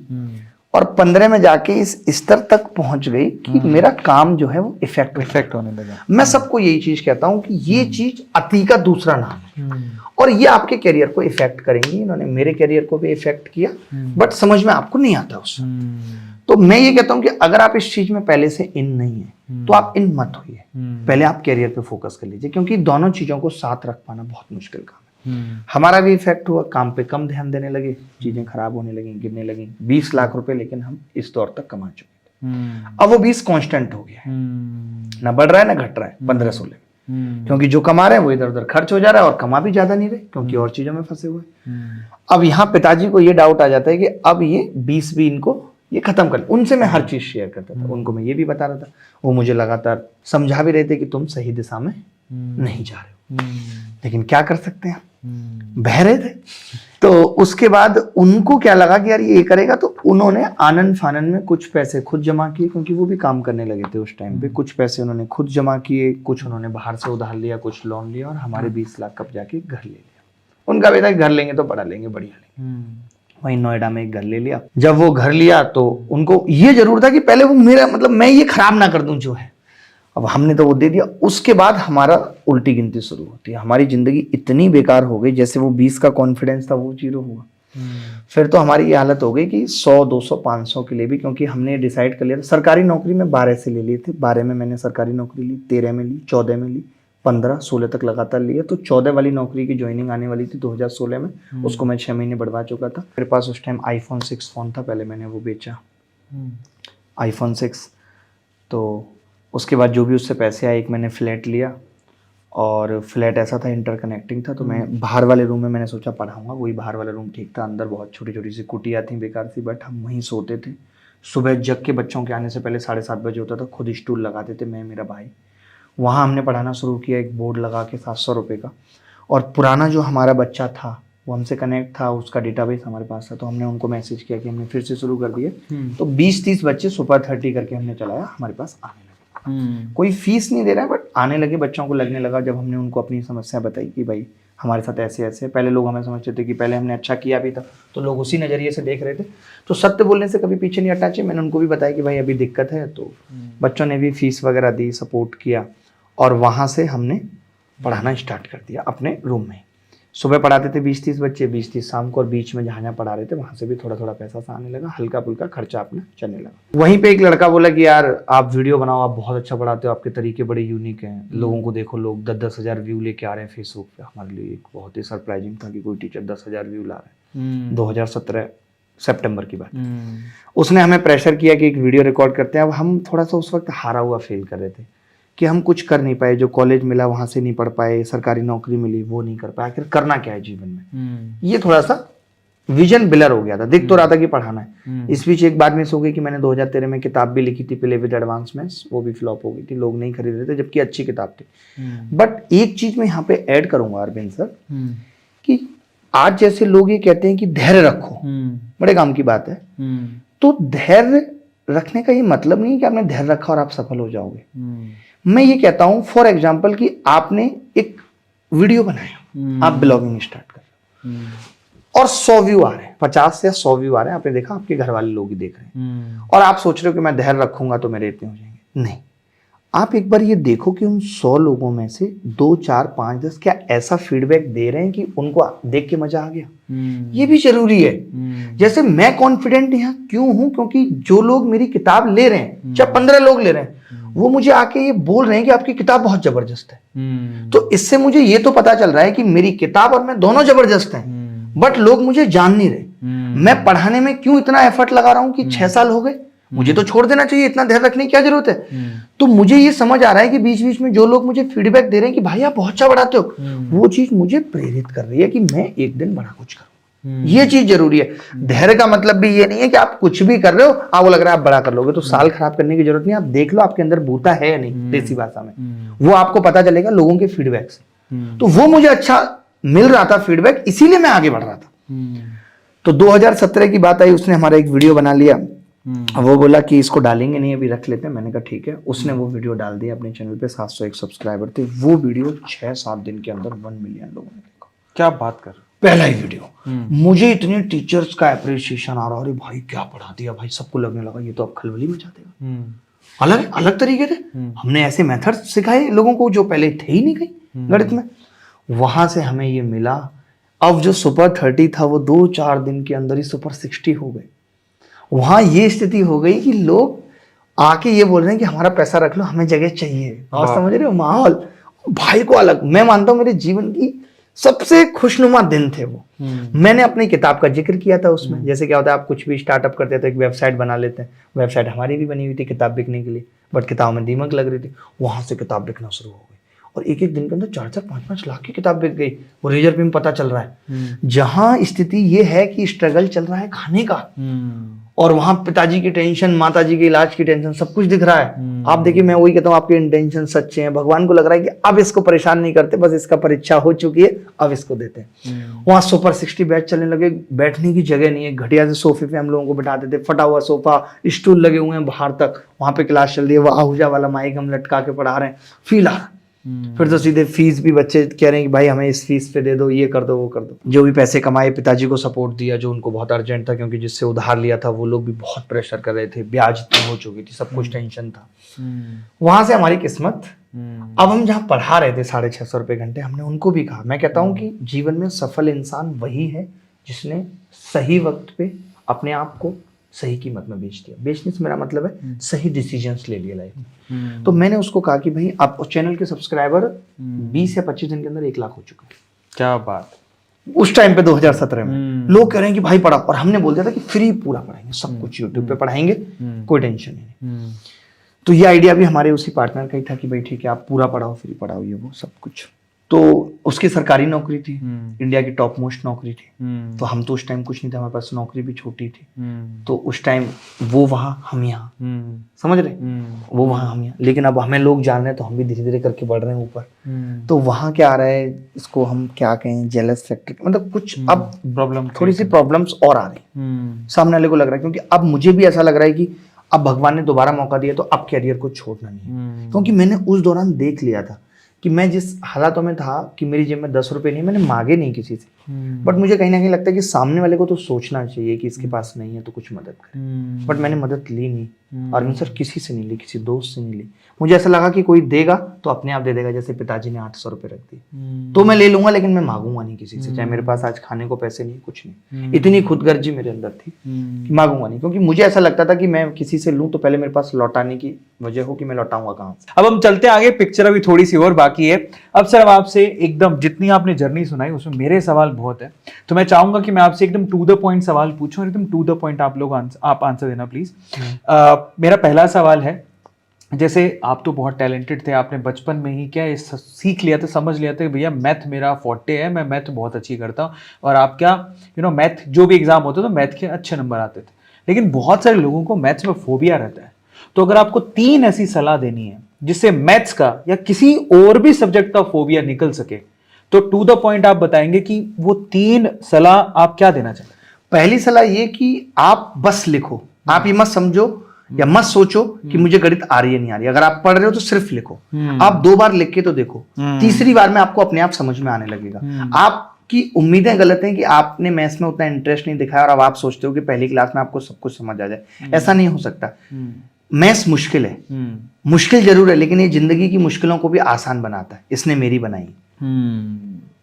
और 15 में जाके इस स्तर तक पहुंच गई कि मेरा काम जो है वो इफेक्ट होने लगा। मैं सबको यही चीज कहता हूं कि ये चीज अति का दूसरा नाम है और ये आपके करियर को इफेक्ट करेंगी। इन्होंने मेरे करियर को भी इफेक्ट किया बट समझ में आपको नहीं आता उससे। तो मैं ये कहता हूं कि अगर आप इस चीज में पहले से इन नहीं है तो आप इन मत होइए, पहले आप करियर पे फोकस कर लीजिए, क्योंकि दोनों चीजों को साथ रख पाना बहुत मुश्किल काम है। हमारा भी इफेक्ट हुआ, काम पे कम ध्यान देने लगे, चीजें खराब होने लगी, गिरने लगी। 20 लाख रुपए लेकिन हम इस दौर तक कमा चुके थे। अब वो 20 कांस्टेंट हो गया है, ना बढ़ रहा है ना घट रहा है 15-16 में, क्योंकि जो कमा रहे हैं वो इधर उधर खर्च हो जा रहा है और कमा भी ज्यादा नहीं रहे क्योंकि और चीजों में फंसे हुए। अब यहाँ पिताजी को ये डाउट आ जाता है कि अब ये 20 भी इनको ये खत्म कर। उनसे मैं हर चीज शेयर करता था, उनको मैं ये भी बता रहा था, वो मुझे लगातार समझा भी रहे थे कि तुम सही दिशा में नहीं जा रहे हो, लेकिन क्या कर सकते हैं, बह रहे थे। तो उसके बाद उनको क्या लगा कि यार ये करेगा, तो उन्होंने आनंद फानन में कुछ पैसे खुद जमा किए, क्योंकि वो भी काम करने लगे थे उस टाइम पे। कुछ पैसे उन्होंने खुद जमा किए, कुछ उन्होंने बाहर से उधार लिया, कुछ लोन लिया और हमारे 20 लाख का जाके घर ले लिया। उनका भी था घर लेंगे तो बड़ा लेंगे, बढ़िया लेंगे। वहीं नोएडा में एक घर ले लिया। जब वो घर लिया तो उनको ये जरूर था कि पहले वो मेरा मतलब मैं ये खराब ना कर दूं जो है। अब हमने तो वो दे दिया। उसके बाद हमारा उल्टी गिनती शुरू होती है। हमारी जिंदगी इतनी बेकार हो गई, जैसे वो 20 का कॉन्फिडेंस था वो 0 हुआ। फिर तो हमारी ये हालत हो गई कि 100, 200, 500 के लिए भी, क्योंकि हमने डिसाइड कर लिया था। सरकारी नौकरी में 12 से ले लिए थे, 12 में मैंने सरकारी नौकरी ली, 13 में ली, 14 में ली, 15, 16 तक लगातार लिया। तो 14 वाली नौकरी की ज्वाइनिंग आने वाली थी 2016 में, उसको मैं 6 महीने बढ़वा चुका था। मेरे पास उस टाइम iPhone 6 फोन था, पहले मैंने वो बेचा iPhone 6। तो उसके बाद जो भी उससे पैसे आए, एक मैंने फ्लैट लिया और फ्लैट ऐसा था इंटरकनेक्टिंग था, तो मैं बाहर वाले रूम में मैंने सोचा पढ़ाऊंगा। वही बाहर वाला रूम ठीक था, अंदर बहुत छोटी छोटी सी कुटिया थी बेकार सी, बट हम वहीं सोते थे। सुबह जग के बच्चों के आने से पहले 7:30 बजे होता था, खुद स्टूल लगाते थे मैं मेरा भाई। वहाँ हमने पढ़ाना शुरू किया, एक बोर्ड लगा के 700 रुपये का। और पुराना जो हमारा बच्चा था वो हमसे कनेक्ट था, उसका डेटाबेस हमारे पास था, तो हमने उनको मैसेज किया कि हमने फिर से शुरू कर दिए। तो 20-30 बच्चे सुपर 30 करके हमने चलाया, हमारे पास आने लगे। कोई फीस नहीं दे रहा है बट आने लगे, बच्चों को लगने लगा। जब हमने उनको अपनी समस्या बताई कि भाई हमारे साथ ऐसे ऐसे, पहले लोग हमें समझते थे कि पहले हमने अच्छा किया भी था तो लोग उसी नज़रिए से देख रहे थे, तो सत्य बोलने से कभी पीछे नहीं हटना चाहिए। मैंने उनको भी बताया कि भाई अभी दिक्कत है, तो बच्चों ने भी फीस वगैरह दी, सपोर्ट किया और वहाँ से हमने पढ़ाना स्टार्ट कर दिया अपने रूम में। सुबह पढ़ाते थे 20-30 बच्चे, 20-30 शाम को, और बीच में जहाँ पढ़ा रहे थे वहाँ से भी थोड़ा थोड़ा पैसा सा आने लगा, हल्का फुल्का खर्चा अपना चलने लगा। वहीं पे एक लड़का बोला कि यार आप वीडियो बनाओ, आप बहुत अच्छा पढ़ाते हो, आपके तरीके बड़े यूनिक हैं, लोगों को देखो, लोग 10-10 हज़ार व्यू लेके आ रहे हैं फेसबुक पे। हमारे लिए एक बहुत ही सरप्राइजिंग था कि कोई टीचर 10 हज़ार व्यू ला रहे हैं। 2017 सितंबर की बात। उसने हमें प्रेशर किया कि एक वीडियो रिकॉर्ड करते हैं। अब हम थोड़ा सा उस वक्त हारा हुआ फील कर रहे थे कि हम कुछ कर नहीं पाए, जो कॉलेज मिला वहां से नहीं पढ़ पाए, सरकारी नौकरी मिली वो नहीं कर पाए, आखिर करना क्या है जीवन में। ये थोड़ा सा विजन ब्लर हो गया था, दिख तो रहा था कि पढ़ाना है। इस बीच एक बात मिस हो गई कि मैंने 2013 में किताब भी लिखी थी, प्ले विद एडवांसमेंट्स, वो भी फ्लॉप हो गई थी, लोग नहीं खरीद रहे थे, जबकि अच्छी किताब थी। बट एक चीज मैं यहाँ पे ऐड करूंगा अरविंद सर, कि आज जैसे लोग ये कहते हैं कि धैर्य रखो, बड़े काम की बात है, तो धैर्य रखने का ये मतलब नहीं कि आपने धैर्य रखा और आप सफल हो जाओगे। मैं ये कहता हूं फॉर एग्जाम्पल कि आपने एक वीडियो बनाया, आप ब्लॉगिंग स्टार्ट कर रहे हो और 100 व्यू आ रहे हैं, 50 या 100 व्यू आ रहे हैं, आपने देखा आपके घर वाले लोग ही देख रहे हैं, और आप सोच रहे हो कि मैं धैर्य रखूंगा तो मेरे इतने हो जाएंगे। नहीं, आप एक बार ये देखो कि उन 100 लोगों में से 2, 4, 5, 10 क्या ऐसा फीडबैक दे रहे हैं कि उनको देख के मजा आ गया। ये भी जरूरी है। जैसे मैं कॉन्फिडेंट यहाँ क्यों हूं, क्योंकि जो लोग मेरी किताब ले रहे हैं, चाहे 15 लोग ले रहे हैं, वो मुझे आके ये बोल रहे हैं कि आपकी किताब बहुत जबरदस्त है। तो इससे मुझे ये तो पता चल रहा है कि मेरी किताब और मैं दोनों जबरदस्त हैं, बट लोग मुझे जान नहीं रहे। मैं पढ़ाने में क्यों इतना एफर्ट लगा रहा हूं कि 6 साल हो गए, मुझे तो छोड़ देना चाहिए, इतना ध्यान रखने की क्या जरूरत है। तो मुझे ये समझ आ रहा है कि बीच बीच में जो लोग मुझे फीडबैक दे रहे हैं कि भाई आप बहुत अच्छा पढ़ाते हो, वो चीज मुझे प्रेरित कर रही है कि मैं एक दिन बड़ा कुछ करूं। ये चीज जरूरी है। धैर्य का मतलब भी ये नहीं है कि आप कुछ भी कर रहे हो, आपको लग रहा है आप बड़ा कर लोगे तो साल खराब करने की जरूरत नहीं। आप देख लो आपके अंदर बूता है या नहीं, देसी भाषा में, वो आपको पता चलेगा लोगों के फीडबैक से। तो वो मुझे अच्छा मिल रहा था फीडबैक, इसीलिए मैं आगे बढ़ रहा था। तो 2017 की बात आई, उसने हमारा एक वीडियो बना लिया, वो बोला कि इसको डालेंगे नहीं, अभी रख लेते हैं। मैंने कहा ठीक है। उसने वो वीडियो डाल दिया अपने चैनल पे, 701 सब्सक्राइबर थे। वो वीडियो 6-7 दिन के अंदर 1 मिलियन लोगों ने देखा। क्या बात कर, पहला ही वीडियो मुझे इतने टीचर्स का अप्रिसिएशन आ रहा, अरे भाई क्या पढ़ा दिया भाई, सबको लगने लगा ये तो अब खलबली मचा देगा। अलग अलग तरीके थे, हमने ऐसे मेथड सिखाए लोगों को जो पहले थे ही नहीं कहीं गणित में। वहां से हमें ये मिला, अब जो सुपर 30 था वो 2-4 दिन के अंदर ही सुपर 60 हो गए। वहां ये स्थिति हो गई कि लोग आके ये बोल रहे हैं कि हमारा पैसा रख लो, हमें जगह चाहिए। और समझ रहे हो माहौल भाई को अलग, मैं मानता हूँ मेरे जीवन की सबसे खुशनुमा दिन थे वो। मैंने अपनी किताब का जिक्र किया था उसमें, जैसे क्या होता है आप कुछ भी स्टार्टअप करते हैं तो एक वेबसाइट बना लेते हैं। वेबसाइट हमारी भी बनी हुई थी किताब बिकने के लिए, बट किताब में दीमक लग रही थी। वहां से किताब बिकना शुरू हो गई और एक एक दिन के अंदर 4-4, 5-5 लाख की किताब बिक गई। वो रेजर पे पता चल रहा है। जहां स्थिति ये है कि स्ट्रगल चल रहा है खाने का, और वहां पिताजी की टेंशन, माताजी के इलाज की टेंशन, सब कुछ दिख रहा है। आप देखिए, मैं वही कहता हूँ आपके इंटेंशन सच्चे हैं, भगवान को लग रहा है कि अब इसको परेशान नहीं करते, बस इसका परीक्षा हो चुकी है, अब इसको देते हैं। वहां सुपर 60 बैच चलने लगे, बैठने की जगह नहीं है, घटिया से सोफे पे हम लोगों को बिठाते थे, फटा हुआ सोफा, स्टूल लगे हुए हैं बाहर तक, वहां पे क्लास चल रही है, वो आहूजा वाला माइक हम लटका के पढ़ा रहे हैं, फील आ रहा है। फिर तो सीधे फीस भी बच्चे कह रहे हैं कि भाई हमें इस फीस पे दे दो, ये कर दो, वो कर दो। जो भी पैसे कमाए, पिताजी को सपोर्ट दिया जो उनको बहुत अर्जेंट था, क्योंकि जिससे उधार लिया था वो लोग भी बहुत प्रेशर कर रहे थे, ब्याज इतनी हो चुकी थी, सब कुछ टेंशन था। वहां से हमारी किस्मत, अब हम जहाँ पढ़ा रहे थे 650 रुपये घंटे, हमने उनको भी कहा, मैं कहता हूँ कि जीवन में सफल इंसान वही है जिसने सही वक्त पे अपने आप को सही कीमत में बेच दिया। बेचने से मेरा मतलब है सही डिसीजंस ले लिए लाइफ में। तो मैंने उसको कहा कि भाई आप चैनल के सब्सक्राइबर 20 या 25 दिन के अंदर 1 लाख हो चुके हैं। क्या बात। उस टाइम पे 2017 में लोग कह रहे हैं कि भाई पढ़ा, और हमने बोल दिया था कि फ्री पूरा पढ़ाएंगे, सब कुछ यूट्यूब पे पढ़ाएंगे, कोई टेंशन नहीं। तो ये आइडिया भी हमारे उसी पार्टनर का ही था कि भाई ठीक है आप पूरा पढ़ाओ, फ्री पढ़ाओ, ये वो सब कुछ। तो उसकी सरकारी नौकरी थी, इंडिया की टॉप मोस्ट नौकरी थी। तो हम तो उस टाइम कुछ नहीं था, हमारे पास नौकरी भी छोटी थी। तो उस टाइम वो वहाँ, हम यहाँ, समझ रहे, वो वहाँ, हम यहाँ। लेकिन अब हमें लोग जान रहे हैं तो हम भी धीरे धीरे करके बढ़ रहे हैं ऊपर। तो वहाँ क्या आ रहा है, इसको हम क्या कहें, जेलस फैक्टर, मतलब कुछ अब प्रॉब्लम, थोड़ी सी प्रॉब्लम्स और आ रही सामने वाले को लग रहा है। क्योंकि अब मुझे भी ऐसा लग रहा है कि अब भगवान ने दोबारा मौका दिया तो अब कैरियर को छोड़ना नहीं। क्योंकि मैंने उस दौरान देख लिया था कि मैं जिस हालातों में था कि मेरी जेब में 10 रुपए नहीं, मैंने मांगे नहीं किसी से, बट मुझे कहीं ना कहीं लगता है कि सामने वाले को तो सोचना चाहिए कि इसके पास नहीं है तो कुछ मदद करे। बट मैंने मदद ली नहीं, और सर किसी से नहीं ली, किसी दोस्त से नहीं ली। मुझे ऐसा लगा कि कोई देगा तो अपने आप दे देगा, जैसे पिताजी ने 800 रुपए रख दिए तो मैं ले लूंगा, लेकिन मैं मांगूंगा नहीं किसी से, चाहे मेरे पास आज खाने को पैसे नहीं, कुछ नहीं। इतनी खुदगर्जी मेरे अंदर थी कि मांगूंगा नहीं, क्योंकि मुझे ऐसा लगता था कि मैं किसी से लूं तो पहले मेरे पास लौटाने की वजह हो कि मैं लौटाऊंगा कहाँ से। अब हम चलते आगे, पिक्चर अभी थोड़ी सी और बाकी है। अब सर आपसे एकदम जितनी आपने जर्नी सुनाई उसमें मेरे सवाल बहुत है, तो मैं चाहूंगा कि मैं आपसे एकदम टू द पॉइंट सवाल पूछूं, एकदम टू द पॉइंट आप लोग आप आंसर देना प्लीज। मेरा पहला सवाल है, जैसे आप तो बहुत टैलेंटेड थे, आपने बचपन में ही क्या सीख लिया था, समझ लिया था कि भैया मैथ मेरा फोर्टे है, मैं मैथ बहुत अच्छी करता हूँ, और आप क्या मैथ जो भी एग्जाम होते तो मैथ के अच्छे नंबर आते थे। लेकिन बहुत सारे लोगों को मैथ्स में फोबिया रहता है। तो अगर आपको 3 ऐसी सलाह देनी है जिससे मैथ्स का या किसी और भी सब्जेक्ट का फोबिया निकल सके, तो टू द पॉइंट आप बताएंगे कि वो 3 सलाह आप क्या देना चाहते हैं? पहली सलाह ये कि आप बस लिखो, आप ये मत समझो या मत सोचो कि मुझे गणित आ रही है नहीं आ रही। अगर आप पढ़ रहे हो तो सिर्फ लिखो, आप 2 बार लिख के तो देखो, तीसरी बार में आपको अपने आप समझ में आने लगेगा। आपकी उम्मीदें गलत हैं कि आपने मैथ्स में उतना इंटरेस्ट नहीं दिखाया और अब आप सोचते हो कि पहली क्लास में आपको सब कुछ समझ आ जाए। ऐसा नहीं हो सकता। मैथ्स मुश्किल है, मुश्किल जरूर है, लेकिन ये जिंदगी की मुश्किलों को भी आसान बनाता है, इसने मेरी बनाई।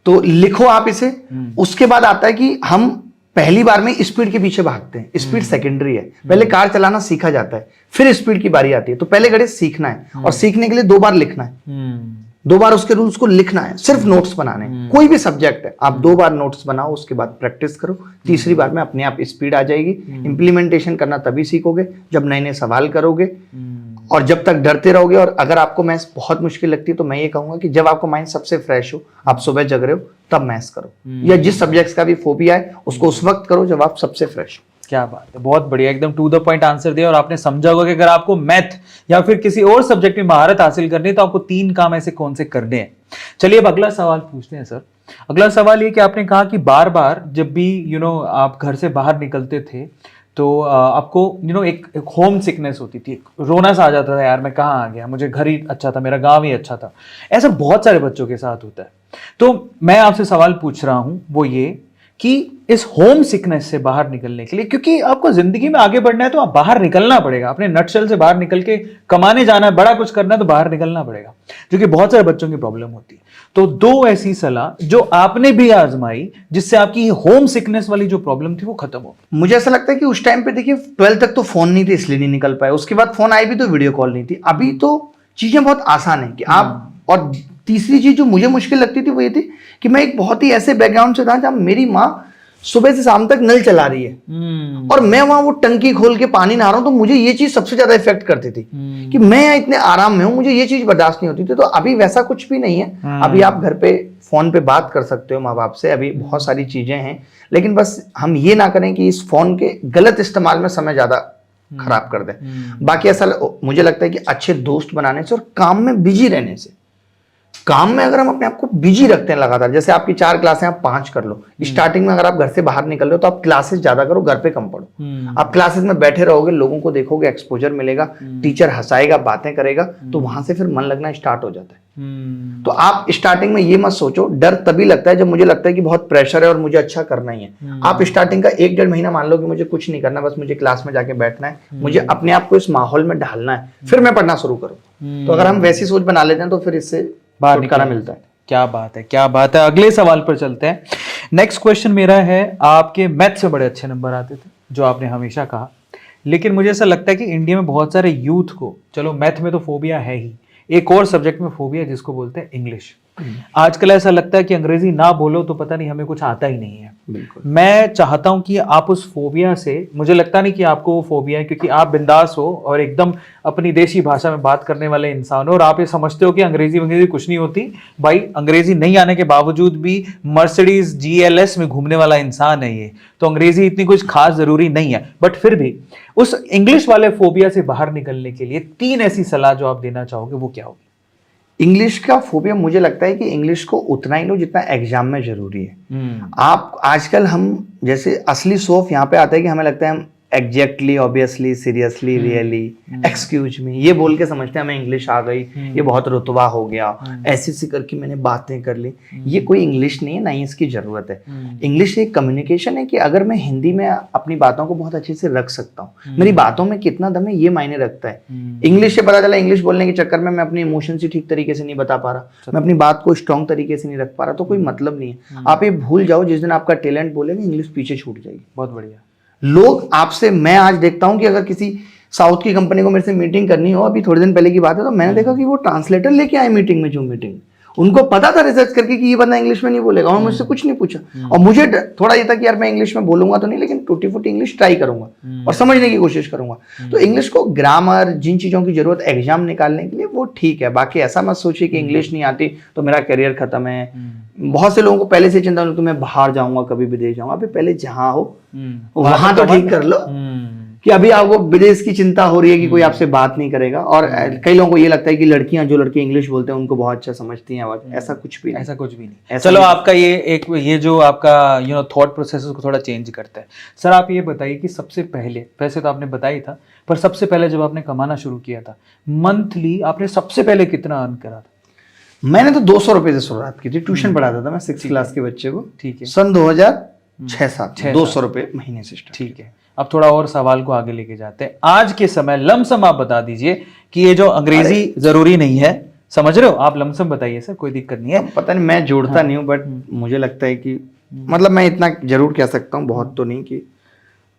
तो लिखो आप इसे। उसके बाद आता है कि हम पहली बार में स्पीड के पीछे भागते हैं, स्पीड सेकेंडरी है। पहले कार चलाना सीखा जाता है, फिर स्पीड की बारी आती है। तो पहले गणित सीखना है, और सीखने के लिए 2 बार लिखना है, 2 बार उसके रूल्स को लिखना है, सिर्फ नोट्स बनाने। कोई भी सब्जेक्ट है, आप 2 बार नोट्स बनाओ, उसके बाद प्रैक्टिस करो, तीसरी बार में अपने आप स्पीड आ जाएगी। इंप्लीमेंटेशन करना तभी सीखोगे जब नए नए सवाल करोगे, और जब तक डरते रहोगे। और अगर आपको मैथ्स बहुत मुश्किल लगती है तो मैं ये कहूंगा कि जब आपको माइंड सबसे फ्रेश हो, आप सुबह जग रहे हो, तब मैथ्स करो, या जिस सब्जेक्ट्स का भी फोबिया है उसको उस वक्त करो जब आप सबसे फ्रेश हो। क्या बात है, बहुत बढ़िया, एकदम टू द पॉइंट आंसर दिया। और आपने समझा होगा कि अगर आपको मैथ या फिर किसी और सब्जेक्ट में महारत हासिल करनी है तो आपको 3 काम ऐसे कौन से करने हैं। चलिए अब अगला सवाल पूछते हैं सर। अगला सवाल ये कि आपने कहा कि बार बार जब भी आप घर से बाहर निकलते थे तो आपको एक होम सिकनेस होती थी, रोना सा आ जाता था, यार मैं कहाँ आ गया, मुझे घर ही अच्छा था, मेरा गांव ही अच्छा था। ऐसा बहुत सारे बच्चों के साथ होता है। तो मैं आपसे सवाल पूछ रहा हूं वो ये कि इस होम सिकनेस से बाहर निकलने के लिए, क्योंकि आपको जिंदगी में आगे बढ़ना है तो आप बाहर निकलना पड़ेगा, अपने नटशेल से बाहर निकल के कमाने जाना है, बड़ा कुछ करना है तो बाहर निकलना पड़ेगा, जो कि बहुत सारे बच्चों की प्रॉब्लम होती है। तो 2 ऐसी सलाह जो आपने भी आजमाई जिससे आपकी होम सिकनेस वाली जो प्रॉब्लम थी वो खत्म हो। मुझे ऐसा लगता है कि उस टाइम पे देखिए 12th तक तो फोन नहीं थे इसलिए नहीं निकल पाए, उसके बाद फोन आई भी तो वीडियो कॉल नहीं थी। अभी तो चीजें बहुत आसान है कि आप, और तीसरी चीज जो मुझे मुश्किल लगती थी वो ये थी कि मैं एक बहुत ही ऐसे बैकग्राउंड से था जहां मेरी माँ सुबह से शाम तक नल चला रही है और मैं वहां वो टंकी खोल के पानी नहा रहा हूं, तो मुझे ये चीज सबसे ज्यादा इफेक्ट करती थी कि मैं यहाँ इतने आराम में हूं, मुझे ये चीज बर्दाश्त नहीं होती थी। तो अभी वैसा कुछ भी नहीं है। अभी आप घर पे फोन पे बात कर सकते हो माँ बाप से, अभी बहुत सारी चीजें हैं, लेकिन बस हम ये ना करें कि इस फोन के गलत इस्तेमाल में समय ज्यादा खराब कर दें। बाकी ऐसा मुझे लगता है कि अच्छे दोस्त बनाने से और काम में बिजी रहने से, काम में अगर हम अपने आप को बिजी रखते हैं लगातार, जैसे आपकी 4 क्लासें आप 5 कर लो, स्टार्टिंग में अगर आप घर से बाहर निकल रहे हो तो आप क्लासेस ज्यादा करो, घर पे कम पढ़ो। आप क्लासेस में बैठे रहोगे, लोगों को देखोगे, एक्सपोजर मिलेगा, टीचर हंसाएगा, बातें करेगा, तो वहां से फिर मन लगना स्टार्ट हो जाता है। तो आप स्टार्टिंग में ये मत सोचो, डर तभी लगता है जब मुझे लगता है कि बहुत प्रेशर है और मुझे अच्छा करना ही है। आप स्टार्टिंग का 1-1.5 महीना मान लो कि मुझे कुछ नहीं करना, बस मुझे क्लास में जाके बैठना है, मुझे अपने आप को इस माहौल में ढालना है, फिर मैं पढ़ना शुरू करूँ। तो अगर हम वैसी सोच बना लेते हैं तो फिर इससे बाहर छुटकारा मिलता है। क्या बात है, क्या बात है। अगले सवाल पर चलते हैं। नेक्स्ट क्वेश्चन मेरा है, आपके मैथ से बड़े अच्छे नंबर आते थे जो आपने हमेशा कहा, लेकिन मुझे ऐसा लगता है कि इंडिया में बहुत सारे यूथ को, चलो मैथ में तो फोबिया है ही, एक और सब्जेक्ट में फोबिया है जिसको बोलते हैं इंग्लिश। आजकल ऐसा लगता है कि अंग्रेजी ना बोलो तो पता नहीं हमें कुछ आता ही नहीं है। बिल्कुल। मैं चाहता हूं कि आप उस फोबिया से, मुझे लगता नहीं कि आपको वो फोबिया है क्योंकि आप बिंदास हो और एकदम अपनी देशी भाषा में बात करने वाले इंसान हो और आप ये समझते हो कि अंग्रेजी कुछ नहीं होती। भाई अंग्रेजी नहीं आने के बावजूद भी मर्सिडीज GLS में घूमने वाला इंसान है ये, तो अंग्रेजी इतनी कुछ खास जरूरी नहीं है। बट फिर भी उस इंग्लिश वाले फोबिया से बाहर निकलने के लिए 3 ऐसी सलाह जो आप देना चाहोगे वो क्या होगी? इंग्लिश का फोबिया, मुझे लगता है कि इंग्लिश को उतना ही लो जितना एग्जाम में जरूरी है। आप आजकल हम जैसे असली शो ऑफ यहाँ पे आता है कि हमें लगता है हम exactly, obviously, seriously, really, excuse me ये बोल के समझते हैं हमें इंग्लिश आ गई, ये बहुत रुतबा हो गया, ऐसी करके मैंने बातें कर ली। ये कोई इंग्लिश नहीं है, ना ही इसकी जरूरत है। इंग्लिश एक कम्युनिकेशन है कि अगर मैं हिंदी में अपनी बातों को बहुत अच्छे से रख सकता हूँ, मेरी बातों में कितना दम है ये मायने रखता है। इंग्लिश से पता चला इंग्लिश बोलने के चक्कर में मैं अपने इमोशंस ही ठीक तरीके से नहीं बता पा रहा, मैं अपनी बात को स्ट्रॉन्ग तरीके से नहीं रख पा रहा, तो कोई मतलब नहीं है। आप ये भूल जाओ, जिस दिन आपका टैलेंट बोलेगा इंग्लिश पीछे छूट जाएगी। बहुत बढ़िया। लोग आपसे, मैं आज देखता हूं कि अगर किसी साउथ की कंपनी को मेरे से मीटिंग करनी हो, अभी थोड़े दिन पहले की बात है, तो मैंने देखा कि वो ट्रांसलेटर लेके आए मीटिंग में, जूम मीटिंग। उनको पता था रिसर्च करके कि ये बंदा इंग्लिश में नहीं बोलेगा, और मुझसे कुछ नहीं पूछा। और मुझे थोड़ा ये था कि यार मैं इंग्लिश में बोलूंगा तो नहीं, लेकिन टूटी फूटी इंग्लिश ट्राई करूंगा और समझने की कोशिश करूंगा। तो इंग्लिश को, ग्रामर, जिन चीजों की जरूरत एग्जाम निकालने के लिए, वो ठीक है। बाकी ऐसा मत सोचिए कि इंग्लिश नहीं आती तो मेरा करियर खत्म है। बहुत से लोगों को पहले से चिंता होती है मैं बाहर जाऊंगा, कभी विदेश जाऊंगा। अभी पहले जहां हो वहां तो ठीक कर लो कि अभी आपको विदेश की चिंता हो रही है कि कोई आपसे बात नहीं करेगा। और कई लोगों को ये लगता है कि लड़कियां, जो लड़के इंग्लिश बोलते हैं उनको बहुत अच्छा समझती हैं आवाज। ऐसा कुछ भी नहीं, ऐसा कुछ भी नहीं। चलो आपका ये जो आपका थॉट प्रोसेस को थोड़ा चेंज करता है। सर आप ये बताइए कि सबसे पहले, वैसे तो आपने बताया था, पर सबसे पहले जब आपने कमाना शुरू किया था, मंथली आपने सबसे पहले कितना अर्न करा था? मैंने तो 200 रुपए से शुरुआत की थी। ट्यूशन पढ़ाता था मैं 6th क्लास के बच्चे को। ठीक है। सन 2006-07 200 रुपए महीने से स्टार्ट। ठीक है। अब थोड़ा और सवाल को आगे लेके जाते हैं। आज के समय लमसम आप बता दीजिए कि ये जो अंग्रेजी जरूरी नहीं है, समझ रहे हो आप, लमसम बताइए सर, कोई दिक्कत नहीं है। पता नहीं, मैं जोड़ता नहीं हूँ, बट मुझे लगता है कि मतलब मैं इतना जरूर कह सकता हूँ, बहुत तो नहीं, कि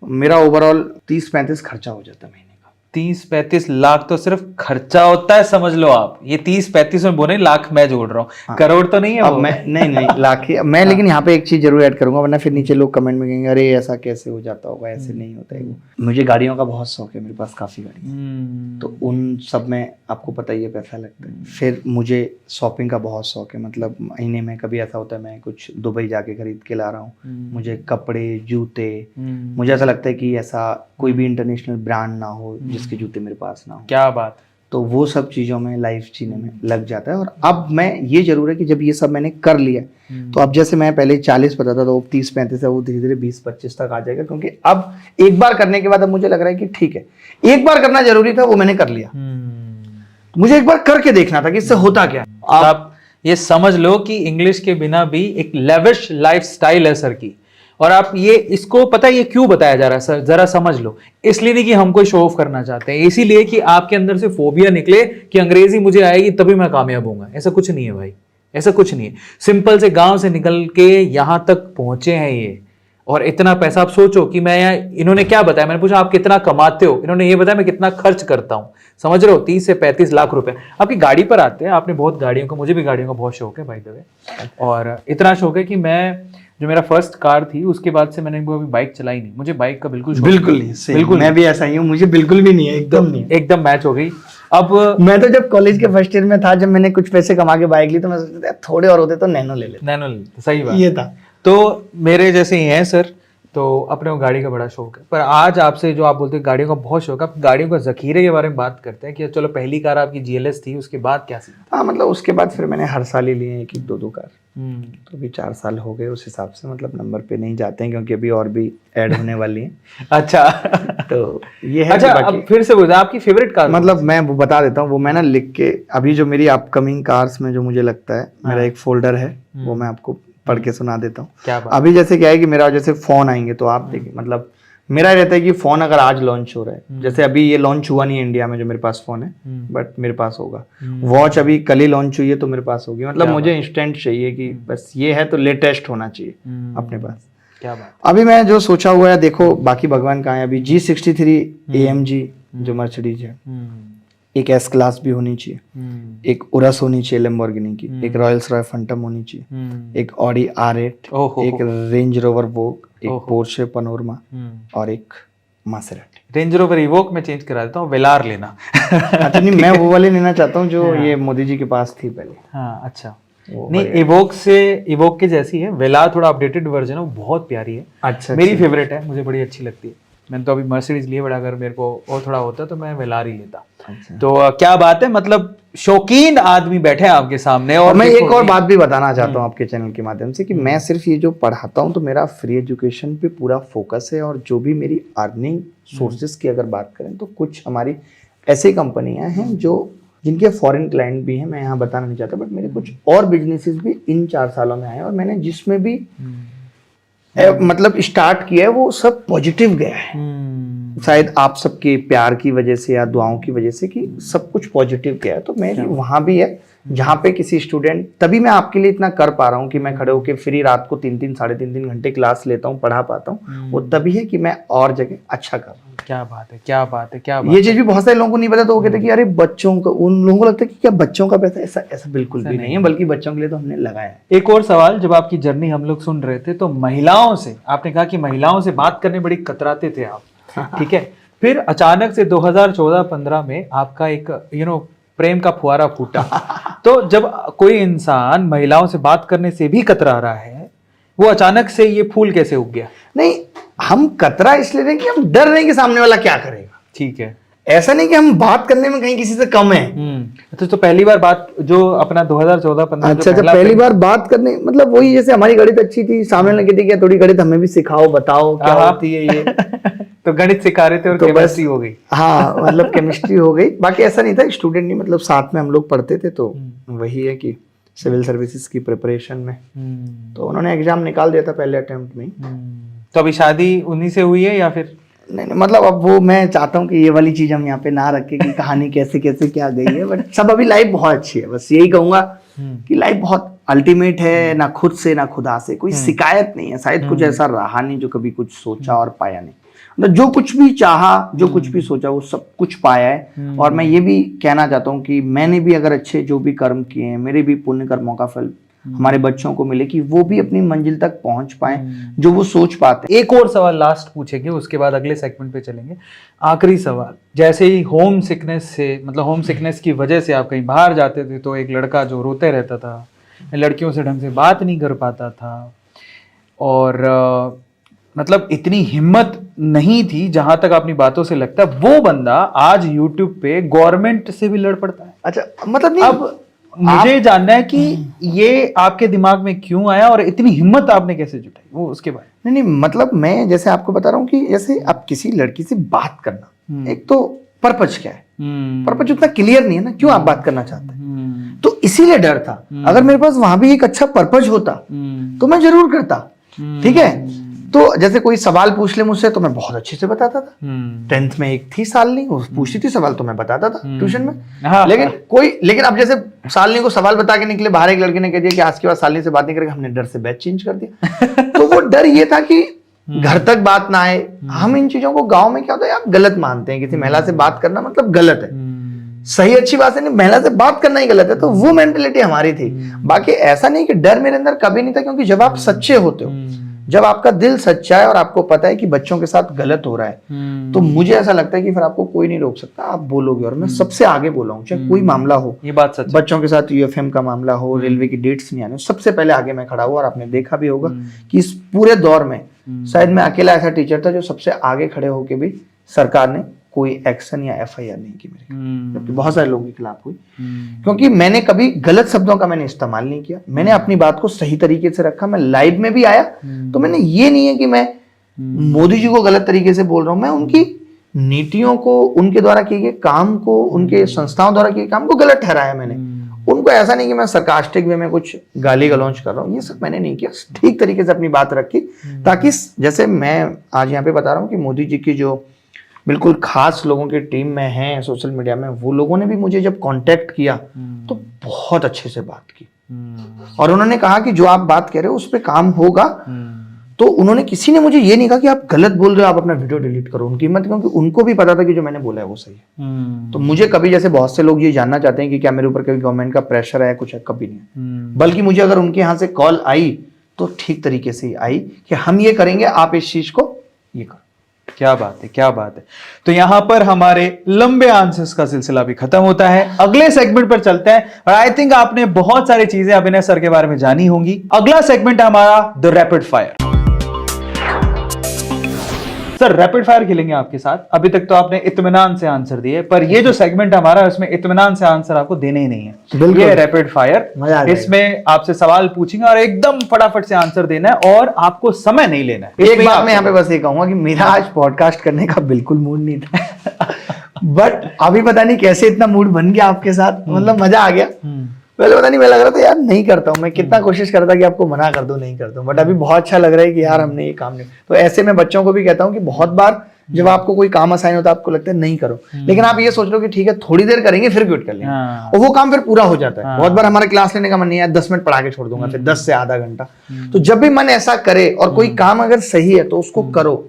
मेरा ओवरऑल 30-35 खर्चा हो जाता है महीने का। 30-35 लाख तो सिर्फ खर्चा होता है, समझ लो आप। ये 30-35 में बोले, लाख मैं जोड़ रहा हूँ। हाँ। करोड़ तो नहीं है अब वो। मैं नहीं लाख ही मैं। लेकिन यहाँ पे एक चीज जरूर ऐड करूंगा, वरना फिर नीचे लोग कमेंट में कहेंगे अरे ऐसा कैसे हो जाता होगा, ऐसे नहीं होता है। मुझे गाड़ियों का बहुत शौक है, मेरे पास काफी गाड़ी है, तो उन सब में आपको पता ही है पैसा लगता है। फिर मुझे शॉपिंग का बहुत शौक है, मतलब महीने में कभी ऐसा होता है मैं कुछ दुबई जाके खरीद के ला रहा हूँ। मुझे कपड़े, जूते, मुझे ऐसा लगता है कि ऐसा कोई भी इंटरनेशनल ब्रांड ना हो जिसके जूते मेरे पास ना हो। क्या बात। तो वो सब चीज़ों में लाइफ जीने में लग जाता है। और अब मैं, ये जरूर है कि जब ये सब मैंने कर लिया, तो अब जैसे मैं पहले 40 बताता था, वो 30-35 है, वो धीरे धीरे 20-25 तक आ जाएगा। क्योंकि अब एक बार करने के बाद अब मुझे लग रहा है कि ठीक है, एक बार करना जरूरी था, वो मैंने कर लिया। मुझे एक बार करके देखना था कि इससे होता क्या है। आप ये समझ लो कि इंग्लिश के बिना भी एक लेविश लाइफस्टाइल है सर की, और आप ये इसको पता है ये क्यों बताया जा रहा है सर, जरा समझ लो। इसलिए नहीं कि हम कोई शो ऑफ करना चाहते हैं, इसीलिए कि आपके अंदर से फोबिया निकले कि अंग्रेजी मुझे आएगी तभी मैं कामयाब होऊंगा। ऐसा कुछ नहीं है भाई, ऐसा कुछ नहीं है। सिंपल से गांव से निकल के यहां तक पहुंचे हैं ये, और इतना पैसा। आप सोचो कि मैं यहाँ, इन्होंने क्या बताया, मैंने पूछा आप कितना कमाते हो, इन्होंने ये बताया मैं कितना खर्च करता हूँ। समझ रहे हो, 30 से 35 लाख रुपए। आपकी गाड़ी पर आते हैं, आपने बहुत गाड़ियों का, मुझे भी गाड़ियों का बहुत शौक है भाई द वे, और इतना शौक है कि मैं, जो मेरा फर्स्ट कार थी उसके बाद से मैंने अभी बाइक चलाई नहीं। मुझे बाइक का बिल्कुल शौक बिल्कुल नहीं, same. बिल्कुल मैं भी ऐसा ही हूँ, मुझे बिल्कुल भी नहीं है, एकदम नहीं है। एकदम मैच हो गई। अब मैं तो जब कॉलेज के फर्स्ट ईयर में था, जब मैंने कुछ पैसे कमा के बाइक ली, तो मैं सोचता था थोड़े और होते तो नैनो ले लेते। नैनो सही बात, ये था। तो मेरे जैसे ही हैं सर, तो अपने को गाड़ी का बड़ा शौक है। पर आज आपसे जो आप बोलते हैं गाड़ियों का बहुत शौक है, आप गाड़ियों का जखीरे के बारे में बात करते हैं कि चलो पहली कार आपकी GLS थी, उसके बाद क्या सीखा? हाँ, मतलब उसके बाद फिर मैंने हर साल ही लिए एक दो कार। तो अभी 4 साल हो गए उस हिसाब से, मतलब नंबर पे नहीं जाते हैं क्योंकि अभी और भी ऐड होने वाली हैं। अच्छा तो ये है। अच्छा, अब फिर से बोल आपकी फेवरेट कार। मतलब मैं वो बता देता हूँ, वो मैं ना लिख के, अभी जो मेरी अपकमिंग कार्स में जो मुझे लगता है, मेरा एक फोल्डर है, वो मैं आपको पढ़ के सुना देता हूँ। क्या बात? अभी जैसे क्या है कि मेरा जैसे फोन आएंगे तो आप देखिए, मतलब मेरा रहता है कि फोन अगर आज लॉन्च हो रहा है, जैसे अभी ये लॉन्च हुआ नहीं है इंडिया में जो मेरे पास फोन है, बट मेरे पास होगा। वॉच अभी कल ही लॉन्च हुई है तो मेरे पास होगी। मतलब मुझे इंस्टेंट चाहिए कि बस ये है तो लेटेस्ट होना चाहिए अपने पास। क्या बात? अभी मैं जो सोचा हुआ है, देखो बाकी भगवान कहाँ है। अभी G63 AMG जो मर्सिडीज है, एक S क्लास भी होनी चाहिए, एक उरस होनी चाहिए लैम्बोर्गिनी की, एक रॉयल्स रॉय फैंटम होनी चाहिए, एक ऑडी R8, एक रेंज रोवर वोग, एक पोर्शे पनोरमा और एक मासेराटी। रेंज रोवर इवोक में चेंज करा देता हूँ, वेलार लेना। अच्छा नहीं, मैं वो वाले लेना चाहता हूँ जो ये मोदी जी के पास थी पहले। हाँ अच्छा, नहीं इवोक से, इवोक के जैसी है। वेलार थोड़ा अपडेटेड वर्जन है, वो बहुत प्यारी है। अच्छा, मेरी फेवरेट है, मुझे बड़ी अच्छी लगती है। मैंने तो अभी मर्सिडीज लिए, बड़ा अगर मेरे को और थोड़ा होता तो मैं वेलार ही लेता। तो क्या बात है, मतलब शौकीन आदमी बैठे हैं आपके सामने। और मैं एक और बात भी बताना चाहता हूँ आपके चैनल के माध्यम से कि मैं सिर्फ ये जो पढ़ाता हूँ तो मेरा फ्री एजुकेशन पे पूरा फोकस है, और जो भी मेरी अर्निंग सोर्सेज की अगर बात करें तो कुछ हमारी ऐसी कंपनियां हैं जो जिनके फॉरेन क्लाइंट भी हैं, मैं यहाँ बताना नहीं चाहता, बट मेरे कुछ और बिजनेसेस भी इन 4 सालों में आए, और मैंने जिसमें भी मतलब स्टार्ट किया है वो सब पॉजिटिव गया है। शायद आप सबके प्यार की वजह से या दुआओं की वजह से कि सब कुछ पॉजिटिव गया है। तो मेरी वहां भी है जहाँ पे किसी स्टूडेंट, तभी मैं आपके लिए इतना कर पा रहा हूँ कि मैं खड़े होकर फ्री रात को 3-3 साढ़े 3 घंटे क्लास लेता हूँ, पढ़ा पाता हूँ, वो तभी है कि मैं और जगह अच्छा कर रहा हूँ। क्या बात है, क्या बात है, क्या बात। ये चीज भी बहुत सारे लोगों को नहीं पता, तो वो कहते हैं कि अरे बच्चों का, उन लोगों को लगता है कि क्या बच्चों का पैसा, ऐसा ऐसा बिल्कुल भी नहीं है, बल्कि बच्चों के लिए तो हमने लगाया है। एक और सवाल, जब आपकी जर्नी हम लोग सुन रहे थे तो महिलाओं से आपने कहा कि महिलाओं से बात करने बड़ी कतराते थे आप, ठीक है। फिर अचानक से 2014-15 में आपका एक प्रेम का फुहारा फूटा। तो जब कोई इंसान महिलाओं से बात करने से भी कतरा रहा है, वो अचानक से ये फूल कैसे उग गया? नहीं, हम कतरा इसलिए नहीं कि हम डर रहे कि सामने वाला क्या करेगा। ठीक है, ऐसा नहीं कि हम बात करने में कहीं किसी से कम है। तो पहली बार बात जो अपना 2014-15 अच्छा, पहली बार बात करने, मतलब वही जैसे हमारी गणित अच्छी थी, सामने लगे थे क्या थोड़ी गणित हमें भी सिखाओ, बताओ क्या होती है ये। तो गणित सिखा रहे थे और केमिस्ट्री हो गई। हाँ, मतलब केमिस्ट्री हो गई। बाकी ऐसा नहीं था, स्टूडेंट नहीं, मतलब साथ में हम लोग पढ़ते थे। तो वही है कि सिविल सर्विसेज की प्रिपरेशन में तो उन्होंने एग्जाम निकाल दिया था पहले अटेम्प्ट में। तो अभी शादी उन्हीं से हुई है या फिर? नहीं, मतलब अब वो मैं चाहता हूँ कि ये वाली चीज हम यहाँ पे ना रखें कि कहानी कैसे कैसे क्या गई है, बट सब अभी लाइफ बहुत अच्छी है। बस यही कहूंगा कि लाइफ बहुत अल्टीमेट है, ना खुद से ना खुदा से कोई शिकायत नहीं है। शायद कुछ ऐसा रहा नहीं जो कभी कुछ सोचा और पाया नहीं, मतलब जो कुछ भी चाहा, जो कुछ भी सोचा, वो सब कुछ पाया है। और मैं ये भी कहना चाहता हूँ कि मैंने भी अगर अच्छे जो भी कर्म किए हैं, मेरे भी पुण्य कर्मों का फल हमारे बच्चों को मिले कि वो भी अपनी मंजिल तक पहुंच पाए जो वो सोच पाते हैं। एक और सवाल लास्ट पूछेंगे, उसके बाद अगले सेगमेंट पे चलेंगे। आखिरी सवाल, जैसे ही होम सिकनेस से, मतलब होम सिकनेस की वजह से आप कहीं बाहर जाते थे तो एक लड़का जो रोते रहता था, लड़कियों से ढंग से बात नहीं कर पाता था, और मतलब इतनी हिम्मत नहीं थी जहां तक अपनी बातों से लगता है, वो बंदा आज यूट्यूब पे गवर्नमेंट से भी लड़ पड़ता है। अच्छा, मतलब नहीं, अब मुझे जानना है कि ये आपके दिमाग में क्यों आया और इतनी हिम्मत आपने कैसे जुटाई, वो उसके बारे में। नहीं, मतलब मैं जैसे आपको बता रहा हूँ कि जैसे आप किसी लड़की से बात करना, एक तो पर्पज क्या है, पर्पज उतना क्लियर नहीं है ना, क्यों आप बात करना चाहते हैं, तो इसीलिए डर था। अगर मेरे पास वहां भी एक अच्छा पर्पज होता तो मैं जरूर करता, ठीक है। तो जैसे कोई सवाल पूछ ले मुझसे तो मैं बहुत अच्छे से बताता था। 10th में एक थी सालनी, वो पूछती थी सवाल तो मैं बताता था ट्यूशन में। हाँ। लेकिन अब जैसे सालनी को सवाल बता के निकले, बाहर एक लड़के ने कह दिया कि आज के बाद सालनी से बात नहीं करेगा, हमने डर से बैच चेंज कर दिया। तो वो डर ये था कि घर तक बात ना आए। हम इन चीजों को गांव में क्या होता है आप गलत मानते हैं, किसी महिला से बात करना मतलब गलत है, सही अच्छी बात है नहीं, महिला से बात करना ही गलत है। तो वो मेंटेलिटी हमारी थी। बाकी ऐसा नहीं कि डर मेरे अंदर कभी नहीं था, क्योंकि जब आप सच्चे होते हो, जब आपका दिल सच्चा है और आपको पता है कि बच्चों के साथ गलत हो रहा है, तो मुझे ऐसा लगता है कि फिर आपको कोई नहीं रोक सकता, आप बोलोगे। और मैं सबसे आगे बोला हूँ, चाहे कोई मामला हो, ये बात सच है। बच्चों के साथ यूएफएम का मामला हो, रेलवे की डेट्स नहीं आने, सबसे पहले आगे मैं खड़ा हुआ। और आपने देखा भी होगा कि इस पूरे दौर में शायद मैं अकेला ऐसा टीचर था जो सबसे आगे खड़े होकर भी सरकार ने कोई एक्शन या एफआईआर नहीं की मेरे खिलाफ, जबकि बहुत सारे लोगों के खिलाफ हुई। क्योंकि मैंने कभी गलत शब्दों का मैंने इस्तेमाल नहीं किया, मैंने अपनी बात को सही तरीके से रखा। मैं लाइव में भी आया तो मैंने ये नहीं है कि मैं मोदी जी को गलत तरीके से बोल रहा हूं, मैं उनकी नीतियों को, उनके द्वारा किए गए काम को, उनके संस्थाओं द्वारा किए काम को गलत ठहराया मैंने। उनको ऐसा नहीं कि मैं सरकास्टिक वे में कुछ गाली गलौज कर रहा हूँ, ये सब मैंने नहीं किया। ठीक तरीके से अपनी बात रखी, ताकि जैसे मैं आज यहाँ पे बता रहा हूँ कि मोदी जी की जो बिल्कुल खास लोगों की टीम में हैं सोशल मीडिया में, वो लोगों ने भी मुझे जब कांटेक्ट किया तो बहुत अच्छे से बात की। और उन्होंने कहा कि जो आप बात कह रहे हो उस पर काम होगा। तो उन्होंने, किसी ने मुझे ये नहीं कहा कि आप गलत बोल रहे हो, आप अपना वीडियो डिलीट करो। उनकी हिम्मत, क्योंकि उनको भी पता था कि जो मैंने बोला है वो सही है। तो मुझे कभी, जैसे बहुत से लोग ये जानना चाहते हैं कि क्या मेरे ऊपर कभी गवर्नमेंट का प्रेशर है, कुछ है, कभी नहीं। बल्कि मुझे अगर उनके यहाँ से कॉल आई तो ठीक तरीके से आई कि हम ये करेंगे, आप इस चीज को ये करो। क्या बात है, क्या बात है। तो यहां पर हमारे लंबे आंसर्स का सिलसिला भी खत्म होता है। अगले सेगमेंट पर चलते हैं। और आई थिंक आपने बहुत सारी चीजें अभिनय सर के बारे में जानी होंगी। अगला सेगमेंट है हमारा the rapid fire. Sir rapid fire खेलेंगे आपके साथ। अभी तक तो आपने इत्मीनान से आंसर दिए, पर ये जो सेगमेंट हमारा है उसमें इत्मीनान से आंसर आपको देने ही नहीं है। ये रैपिड फायर, इसमें आपसे सवाल पूछेंगे और एकदम फटाफट से आंसर देना है और आपको समय नहीं लेना है। एक बात मैं यहाँ पे बस ये कहूंगा कि मेरा आज पॉडकास्ट करने का बिल्कुल मूड नहीं था बट अभी पता नहीं कैसे इतना मूड बन गया आपके साथ, मतलब मजा आ गया। पहले पता नहीं, मैं लग रहा था यार नहीं करता हूँ, मैं कितना कोशिश करता कि आपको मना कर दूं, नहीं करता हूँ, बट अभी बहुत अच्छा लग रहा है कि यार हमने ये काम नहीं। तो ऐसे में बच्चों को भी कहता हूँ कि बहुत बार जब आपको कोई काम असाइन होता है आपको लगता है नहीं करो, लेकिन आप ये सोच लो कि ठीक है थोड़ी देर करेंगे फिर क्विट कर लेंगे, और वो काम फिर पूरा हो जाता है। बहुत बार हमारे क्लास लेने का मन नहीं है, 10 मिनट पढ़ा के छोड़ दूंगा, फिर 10 से आधा घंटा। तो जब भी मन ऐसा करे और कोई काम अगर सही है तो उसको करो,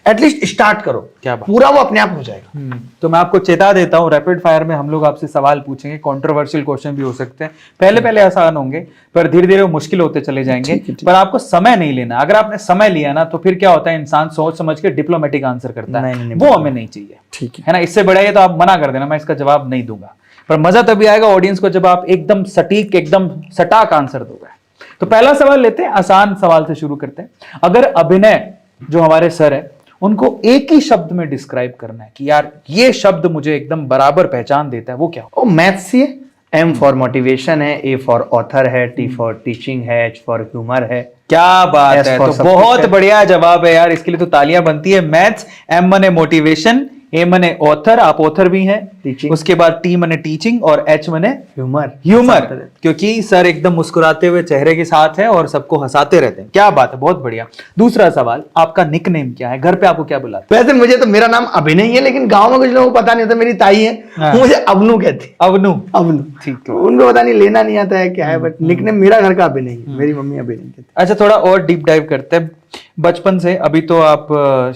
एटलीस्ट स्टार्ट करो, क्या बात, पूरा वो अपने आप हो जाएगा। तो मैं आपको चेता देता हूं, रैपिड फायर में हम लोग आपसे सवाल पूछेंगे, कंट्रोवर्शियल क्वेश्चन भी हो सकते हैं, पहले पहले आसान होंगे पर धीरे धीरे वो मुश्किल होते चले जाएंगे। पर आपको समय नहीं लेना। अगर आपने समय लिया ना तो फिर क्या होता है, इंसान सोच समझ के डिप्लोमेटिक आंसर करता है, वो हमें नहीं चाहिए, ठीक है ना। इससे बड़ा है तो आप मना कर देना, मैं इसका जवाब नहीं दूंगा। पर मजा तभी आएगा ऑडियंस को जब आप एकदम सटीक, एकदम सटाक आंसर दोगे। तो पहला सवाल लेते हैं, आसान सवाल से शुरू करते हैं। अगर अभिनय जो हमारे सर है उनको एक ही शब्द में डिस्क्राइब करना है कि यार ये शब्द मुझे एकदम बराबर पहचान देता है, वो क्या हो? मैथ्स ही है। M फॉर मोटिवेशन है, A फॉर ऑथर है, T फॉर टीचिंग है, H फॉर ह्यूमर है। क्या बात है, तो बहुत है। बढ़िया जवाब है यार, इसके लिए तो तालियां बनती है। मैथ्स, M मने मोटिवेशन, A मने ऑथर, आप ऑथर भी हैं, टीचिंग, उसके बाद T मने टीचिंग और H मने ह्यूमर। क्योंकि सर एकदम मुस्कुराते हुए चेहरे के साथ है और सबको हंसाते रहते हैं। क्या बात है, बहुत बढ़िया। दूसरा सवाल, आपका निकनेम क्या है, घर पे आपको क्या बुलाते हैं? वैसे मुझे तो मेरा नाम अभिनय है, लेकिन गांव में कुछ लोगों को पता नहीं होता, मेरी ताई है, वो मुझे अबनू कहती। अबनू, ठीक है, उनको पता नहीं, लेना नहीं आता है क्या है, बट निकनेम मेरा घर का अभिनय है, मेरी मम्मी अभिनय कहती। अच्छा, थोड़ा और डीप डाइव करते हैं। बचपन से अभी तो आप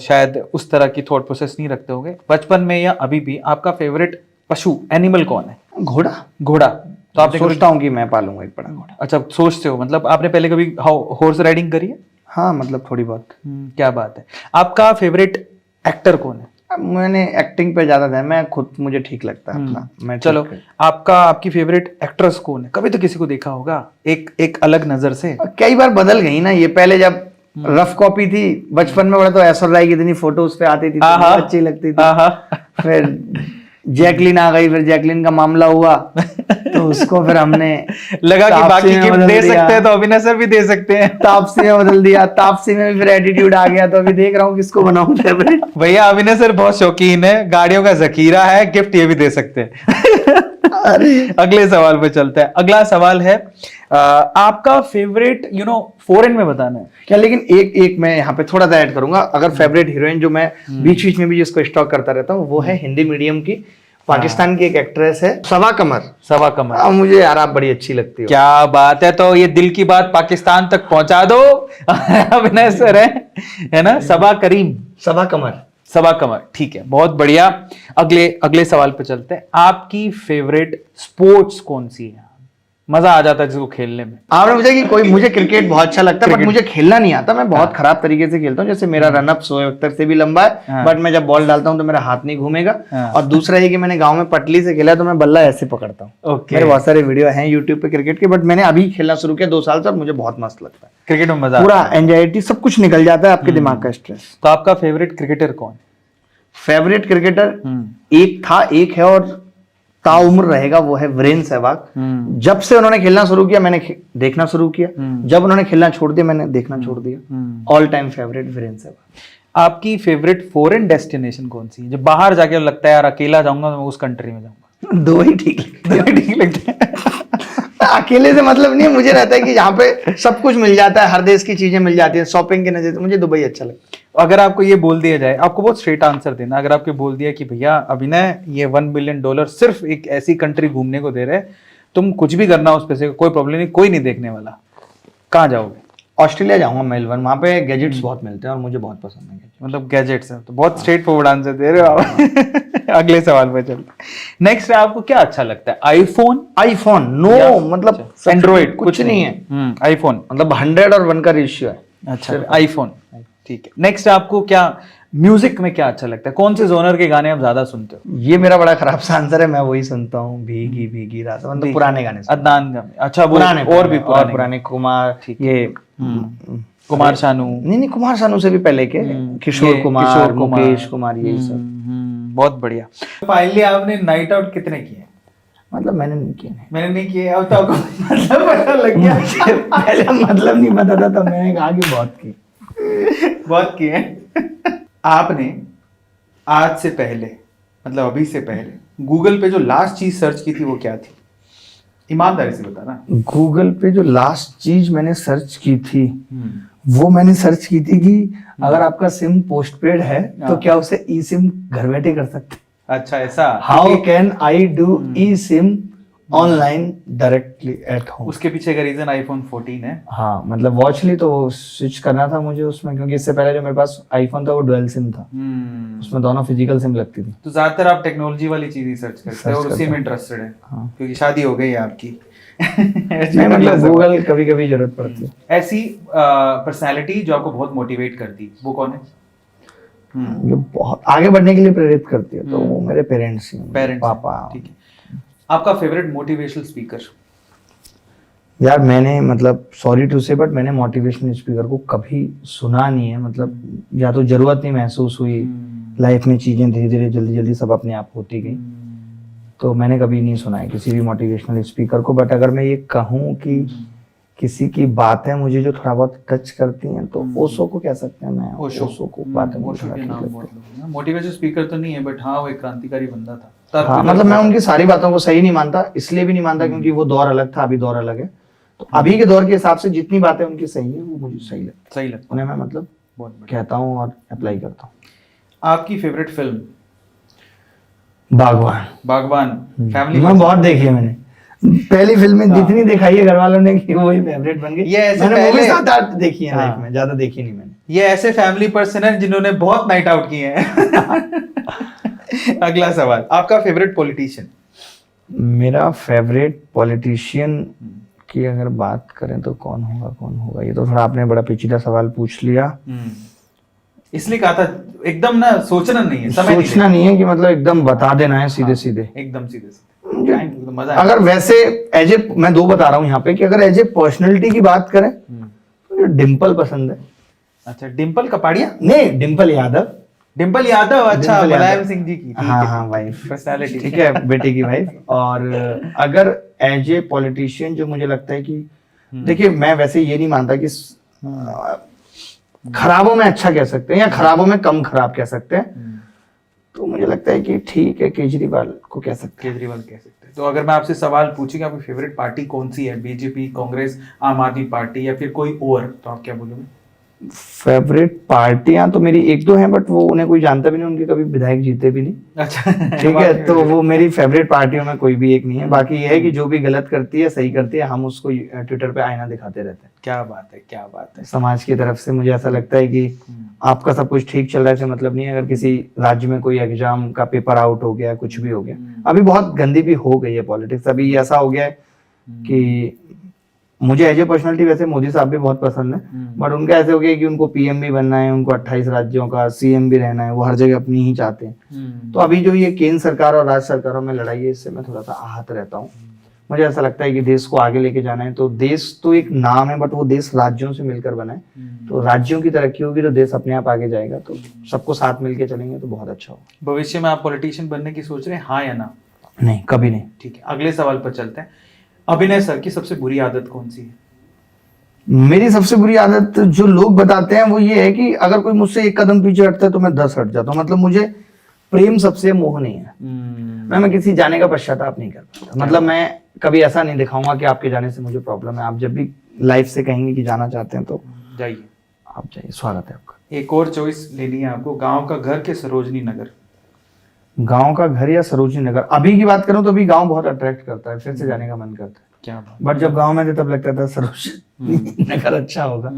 शायद उस तरह की थॉट प्रोसेस नहीं रखते होंगे, बचपन में या अभी भी आपका फेवरेट पशु, एनिमल कौन है? घोड़ा। घोड़ा, तो आप सोचता हूँ कि मैं पालूंगा एक बड़ा घोड़ा। अच्छा, सोचते हो, मतलब आपने पहले कभी हॉर्स राइडिंग करी है? हाँ, मतलब थोड़ी बहुत। क्या बात है। आपका फेवरेट एक्टर कौन है? मैंने एक्टिंग पे ज्यादा ध्यान, मैं खुद, मुझे ठीक लगता है अपना, मैं चलो, आपकी फेवरेट एक्ट्रेस कौन है? कभी तो किसी को देखा होगा एक अलग नजर से। कई बार बदल गई ना ये, पहले जब रफ कॉपी थी बचपन में, बड़ा तो ऐश्वर्या राय की इतनी फोटो उस पे आती थी, तो अच्छी लगती थी। फिर जैकलिन आ गई, फिर जैकलिन का मामला हुआ तो उसको फिर हमने लगा कि बाकी गिफ्ट दे सकते हैं तो अभिनय सर भी दे सकते हैं, तापसी में बदल दिया। तापसी में भी फिर एटीट्यूड आ गया, तो अभी देख रहा हूँ किसको बनाऊं फेवरेट। भैया अभिनय सर बहुत शौकीन है, गाड़ियों का जखीरा है, गिफ्ट ये भी दे सकते हैं। अगले सवाल पे चलते हैं। अगला सवाल है आपका फेवरेट फॉरेन में बताना है क्या, लेकिन एक मैं यहाँ पे थोड़ा सा ऐड करूंगा। अगर फेवरेट हीरोइन जो मैं बीच बीच में भी जिसको स्टॉक करता रहता हूँ वो है हिंदी मीडियम की पाकिस्तान की एक एक्ट्रेस है सवा कमर। सवा कमर, मुझे यार आप बड़ी अच्छी लगती हो। क्या बात है। तो ये दिल की बात पाकिस्तान तक पहुंचा दो। अभिनय सर है ना, सबा करीम, सवा कमर, सबा कमर, ठीक है, बहुत बढ़िया। अगले सवाल पे चलते हैं। आपकी फेवरेट स्पोर्ट्स कौन सी है? मजा आ जाता है जिसको खेलने में। आपने पूछा कि कोई, मुझे क्रिकेट बहुत अच्छा लगता है बट मुझे खेलना नहीं आता। मैं बहुत खराब तरीके से खेलता हूँ। जैसे मेरा रनअप शोएब अख्तर से भी लंबा है बट मैं जब बॉल डालता हूँ तो मेरा हाथ नहीं घूमेगा। और दूसरा ये कि मैंने गांव में पटली से खेला तो मैं बल्ला ऐसे पकड़ता हूँ। मेरे बहुत सारे वीडियो हैं यूट्यूब पे क्रिकेट के, बट मैंने अभी खेलना शुरू किया 2 साल से और मुझे बहुत मस्त लगता है। क्रिकेट में मजा, पूरा एंजाइटी सब कुछ निकल जाता है, आपके दिमाग का स्ट्रेस। तो आपका फेवरेट क्रिकेटर कौन? फेवरेट क्रिकेटर एक था, एक है और ताउम्र रहेगा, वो है वीरेंद्र सहवाग। जब से उन्होंने खेलना शुरू किया मैंने देखना शुरू किया, जब उन्होंने खेलना छोड़ दिया मैंने देखना छोड़ दिया। All time favourite Virender Sehwag. आपकी फेवरेट फॉरेन डेस्टिनेशन कौन सी है? जब बाहर जाके लगता है यार अकेला जाऊंगा तो मैं उस कंट्री में जाऊंगा। दो ही ठीक लगते हैं। अकेले से मतलब नहीं है, मुझे रहता है कि यहाँ पे सब कुछ मिल जाता है, हर देश की चीजें मिल जाती है, शॉपिंग के नजर से मुझे दुबई अच्छा लगता है। अगर आपको ये बोल दिया जाए, आपको बहुत स्ट्रेट आंसर देना, अगर आपको बोल दिया कि भैया अभिनय ये $1 बिलियन सिर्फ एक ऐसी कंट्री घूमने को दे रहे, तुम कुछ भी करना उस पैसे का, कोई प्रॉब्लम नहीं, कोई नहीं देखने वाला, कहाँ जाओगे? ऑस्ट्रेलिया जाऊंगा, मेलबर्न। वहाँ पे गैजेट्स बहुत मिलते हैं और मुझे बहुत पसंद है। मतलब गैजेट्स है, तो बहुत स्ट्रेट फॉरवर्ड आंसर दे रहे हो आप। अगले सवाल पे चलते। नेक्स्ट है, आपको क्या अच्छा लगता है? आईफोन नो, मतलब एंड्रॉइड कुछ नहीं है। आईफोन मतलब 100 और 1 का रेशियो है। अच्छा, आईफोन, ठीक है। नेक्स्ट आपको क्या म्यूजिक में क्या अच्छा लगता है? कौन से जोनर के गाने आप ज्यादा सुनते हो? ये मेरा बड़ा खराब सा आंसर है, मैं वही सुनता हूँ, भीगी भीगी रात, मतलब पुराने गाने। अदनान गाने, अच्छा, पुराने और भी पुराने कुमार, ये कुमार शानू, नहीं कुमार शानू से भी पहले के, किशोर कुमार, मुकेश कुमार, यही सब। बहुत बढ़िया। फाइनली आपने नाइट आउट कितने किए? मतलब मैंने नहीं किए। मैंने नहीं किए, अब तो आपको मतलब पता लग गया। पहले मतलब नहीं पता था तो मैंने कहा कि बहुत किए। आपने आज से पहले, मतलब अभी से पहले, गूगल पे जो लास्ट चीज सर्च की थी वो क्या थी? ईमानदारी से बताना। गूगल पे जो लास्ट चीज मैंने सर्च की थी वो मैंने सर्च की थी कि अगर आपका सिम पोस्टपेड है तो क्या उसे ई सिम घर बैठे कर सकते? अच्छा, ऐसा। How can I do E SIM online directly at home? उसके पीछे का रीजन आईफोन 14 है। हाँ, मतलब वॉच ली तो स्विच करना था मुझे उसमें, क्योंकि इससे पहले जो मेरे पास आईफोन था वो डुअल सिम था, उसमें दोनों फिजिकल सिम लगती थी। तो ज्यादातर आप टेक्नोलॉजी वाली चीज ही सर्च करते हैं और उसी में इंटरेस्टेड है। हाँ। क्योंकि शादी हो गई है आपकी। नहीं, मतलब गूगल कभी कभी जरूरत पड़ती है। ऐसी पर्सनालिटी जो आपको बहुत मोटिवेट करती, वो कौन है? जो बहुत आगे बढ़ने के लिए प्रेरित करती है तो वो मेरे पेरेंट्स ही, पापा। ठीक है। आपका फेवरेट मोटिवेशनल स्पीकर? यार मैंने, मतलब सॉरी टू से, बट मैंने मोटिवेशनल स्पीकर को कभी सुना नहीं है। मतलब या तो जरूरत नहीं महसूस हुई, लाइफ में चीजें धीरे धीरे जल्दी जल्दी सब अपने आप होती गई, तो मैंने कभी नहीं सुना है किसी भी मोटिवेशनल स्पीकर को। बट अगर मैं ये कहूँ कि किसी की बातें मुझे जो थोड़ा बहुत टच करती हैं तो ओशो को कह सकते हैं। मैं ओशो को बातें मोटिवेशनल स्पीकर तो नहीं है, बट हाँ वो एक क्रांतिकारी बंदा था। हाँ, मतलब मैं उनकी सारी बातों को सही नहीं मानता, इसलिए भी नहीं मानता क्योंकि वो दौर अलग था, अभी दौर अलग है। तो अभी के दौर के हिसाब से जितनी बातें उनकी सही है वो मुझे सही लगता, उन्हें मैं मतलब कहता हूँ और अप्लाई करता हूँ। आपकी फेवरेट फिल्म? बागवान। फैमिली में बहुत देखी है मैंने। पहली फिल्म जितनी दिखाई है घर वालों ने कि वही फेवरेट बन गई। ये ऐसे मैंने मूवी 7-8 देखी है लाइफ में, ज्यादा देखी नहीं मैंने। ये ऐसे फैमिली पर्सन है जिन्होंने बहुत नाइट आउट किए हैं। अगला सवाल, आपका फेवरेट पॉलिटिशियन? मेरा फेवरेट पॉलिटिशियन की अगर बात करें तो कौन होगा? ये तो थोड़ा आपने बड़ा पेचीदा सवाल पूछ लिया, इसलिए कहा था एकदम ना सोचना नहीं है, सोचना नहीं है कि मतलब एकदम बता देना है सीधे सीधे, एकदम सीधे। मजा अगर वैसे एज ए, मैं 2 बता रहा हूँ यहाँ पे कि अगर एज ए पर्सनैलिटी की बात करें तो डिम्पल पसंद है। अच्छा, डिम्पल कपाड़िया? नहीं, डिम्पल यादव। अच्छा, मुलायम सिंह जी की। हाँ वाइफ, पर्सनालिटी, ठीक है, बेटे की वाइफ। और अगर एज ए पॉलिटिशियन जो मुझे लगता है कि देखिए, मैं वैसे ये नहीं मानता कि खराबों में अच्छा कह सकते हैं या खराबों में कम खराब कह सकते हैं, तो मुझे लगता है कि ठीक है, केजरीवाल को कह सकते हैं। केजरीवाल कह सकते हैं, तो अगर मैं आपसे सवाल पूछूं कि आपकी फेवरेट पार्टी कौन सी है, बीजेपी, कांग्रेस, आम आदमी पार्टी या फिर कोई और, तो आप क्या बोलोगे? फेवरेट पार्टियां तो मेरी एक दो हैं, बट वो उन्हें कोई जानता भी नहीं, उनके कभी विधायक जीते भी नहीं। अच्छा ठीक है, तो वो मेरी फेवरेट पार्टियों में कोई भी एक नहीं है। बाकी ये है कि जो भी गलत करती है, सही करती है, हम उसको ट्विटर पे आईना दिखाते रहते हैं। क्या बात है, क्या बात है। समाज की तरफ से मुझे ऐसा लगता है कि आपका सब कुछ ठीक चल रहा है इससे मतलब नहीं है। अगर किसी राज्य में कोई एग्जाम का पेपर आउट हो गया, कुछ भी हो गया, अभी बहुत गंदी भी हो गई है पॉलिटिक्स। अभी ऐसा हो गया है कि मुझे एज ए पर्सनैलिटी वैसे मोदी साहब भी बहुत पसंद है, बट उनका ऐसे हो गया कि उनको पीएम भी बनना है, उनको 28 राज्यों का सीएम भी रहना है, वो हर जगह अपनी ही चाहते हैं। तो अभी जो ये केंद्र सरकार और राज्य सरकारों में लड़ाई है, इससे मैं थोड़ा सा आहत रहता हूँ। मुझे ऐसा लगता है कि देश को आगे लेके जाना है तो देश तो एक नाम है, बट वो देश राज्यों से मिलकर बना है। तो राज्यों की तरक्की होगी तो देश अपने आप आगे जाएगा। तो सबको साथ मिलके चलेंगे तो बहुत अच्छा होगा। भविष्य में आप पॉलिटिशियन बनने की सोच रहे हैं, हाँ या ना? नहीं, कभी नहीं। ठीक है, अगले सवाल पर चलते हैं। अभिनय सर की सबसे बुरी आदत कौन सी है? मेरी सबसे बुरी आदत जो लोग बताते हैं वो ये है कि अगर कोई मुझसे एक कदम पीछे हटता है तो मैं 10 हट जाता हूँ। मतलब मुझे प्रेम सबसे मोह नहीं है। मैं किसी जाने का पश्चाताप नहीं कर पाता। मतलब मैं कभी ऐसा नहीं दिखाऊंगा कि आपके जाने से मुझे प्रॉब्लम है। आप जब भी लाइफ से कहेंगे कि जाना चाहते हैं तो जाइए, आप जाइए, स्वागत है आपका। एक और चॉइस लेनी है आपको, गांव का घर के सरोजनी नगर? गांव का घर या सरोजनी नगर? अभी की बात करूं तो अभी गांव बहुत अट्रैक्ट करता है, फिर से जाने का मन करता है। क्या बात। बट जब गांव में थे तब लगता था सरोजनी नगर अच्छा होगा।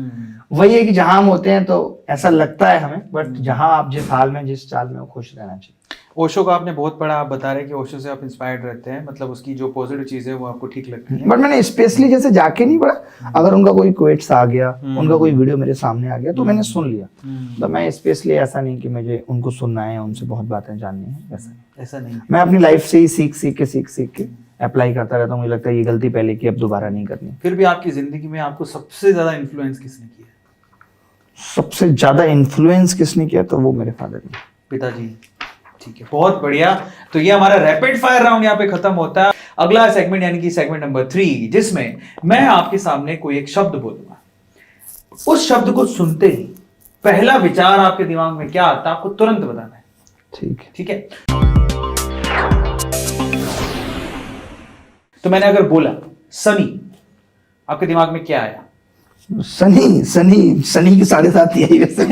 वही है कि जहां हम होते हैं तो ऐसा लगता है हमें, बट जहां आप जिस हाल में, जिस चाल में, वो खुश रहना चाहिए। ओशो का आपने बहुत पढ़ा, आप बता रहे हैं कि ओशो से आप इंस्पायर्ड रहते हैं, मतलब उसकी जो पॉजिटिव चीज है वो आपको ठीक लगती है। बट मैंने स्पेशली जैसे जाके नहीं पढ़ा। अगर उनका कोई क्वेट्स आ गया, उनका कोई वीडियो मेरे सामने आ गया तो मैंने सुन लिया। तो मैं स्पेशली ऐसा नहीं कि मुझे उनको सुनना है, उनसे बहुत बातें जाननी है, ऐसा नहीं। मैं अपनी लाइफ से ही सीख के अप्लाई करता रहता हूँ। मुझे लगता है ये गलती पहले की, अब दोबारा नहीं करनी। फिर भी आपकी जिंदगी में आपको सबसे ज्यादा इन्फ्लुएंस किसने किया? सबसे ज्यादा इन्फ्लुएंस किसने किया? तो वो मेरे फादर ने। पिताजी। ठीक है, बहुत बढ़िया। तो ये हमारा रैपिड फायर राउंड यहाँ पे खत्म होता है। अगला सेगमेंट यानी कि सेगमेंट नंबर 3, जिसमें मैं आपके सामने कोई एक शब्द बोलूंगा। उस शब्द को सुनते ही पहला विचार आपके दिमाग में क्या आता है आपको तुरंत बताना है। ठीक है, ठीक है। तो मैंने अगर बोला सनी, आपके दिमाग में क्या आया? सनी सनी सनी की 7:30 आई वैसे।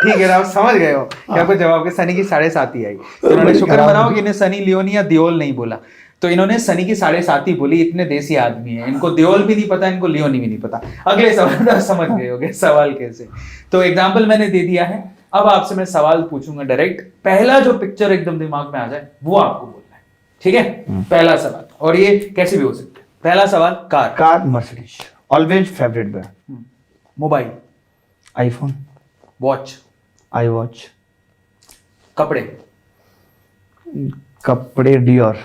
ठीक है ना, आप समझ गए हो कि आपको जवाब के सनी की 7:30 आई। तो इन्होंने शुक्र मनाओ कि इन्हें सनी लियोनी या दियोल नहीं बोला। तो इन्होंने सनी की 7:30 बोली। इतने देसी आदमी हैं, इनको दियोल भी नहीं पता, इनको लियोनी भी नहीं पता। अगले सवाल तो समझ गए होगे सवाल कैसे। तो एग्जाम्पल मैंने दे दिया है। अब आपसे मैं सवाल पूछूंगा डायरेक्ट, पहला जो पिक्चर एकदम दिमाग में आ जाए वो आपको बोलना है। ठीक है, पहला सवाल, और ये कैसे भी हो सकता है। पहला सवाल, car. Mercedes, always favourite brand. Mobile, iPhone. Watch, I watch. कपड़े डियोर।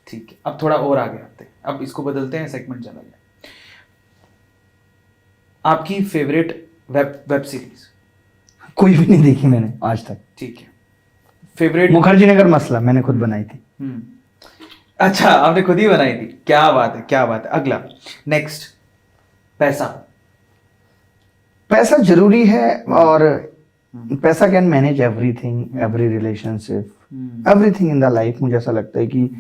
ठीक है, अब थोड़ा और आगे आते हैं, अब इसको बदलते हैं, सेगमेंट चला गया। आपकी फेवरेट वेब सीरीज? कोई भी नहीं देखी मैंने आज तक। ठीक है, फेवरेट? मुखर्जी नगर मसला मैंने खुद बनाई थी। अच्छा, आपने खुद ही बनाई थी, क्या बात है, क्या बात है। अगला, नेक्स्ट, पैसा जरूरी है, और पैसा can manage everything, every relationship, everything in the life. मुझे ऐसा लगता है कि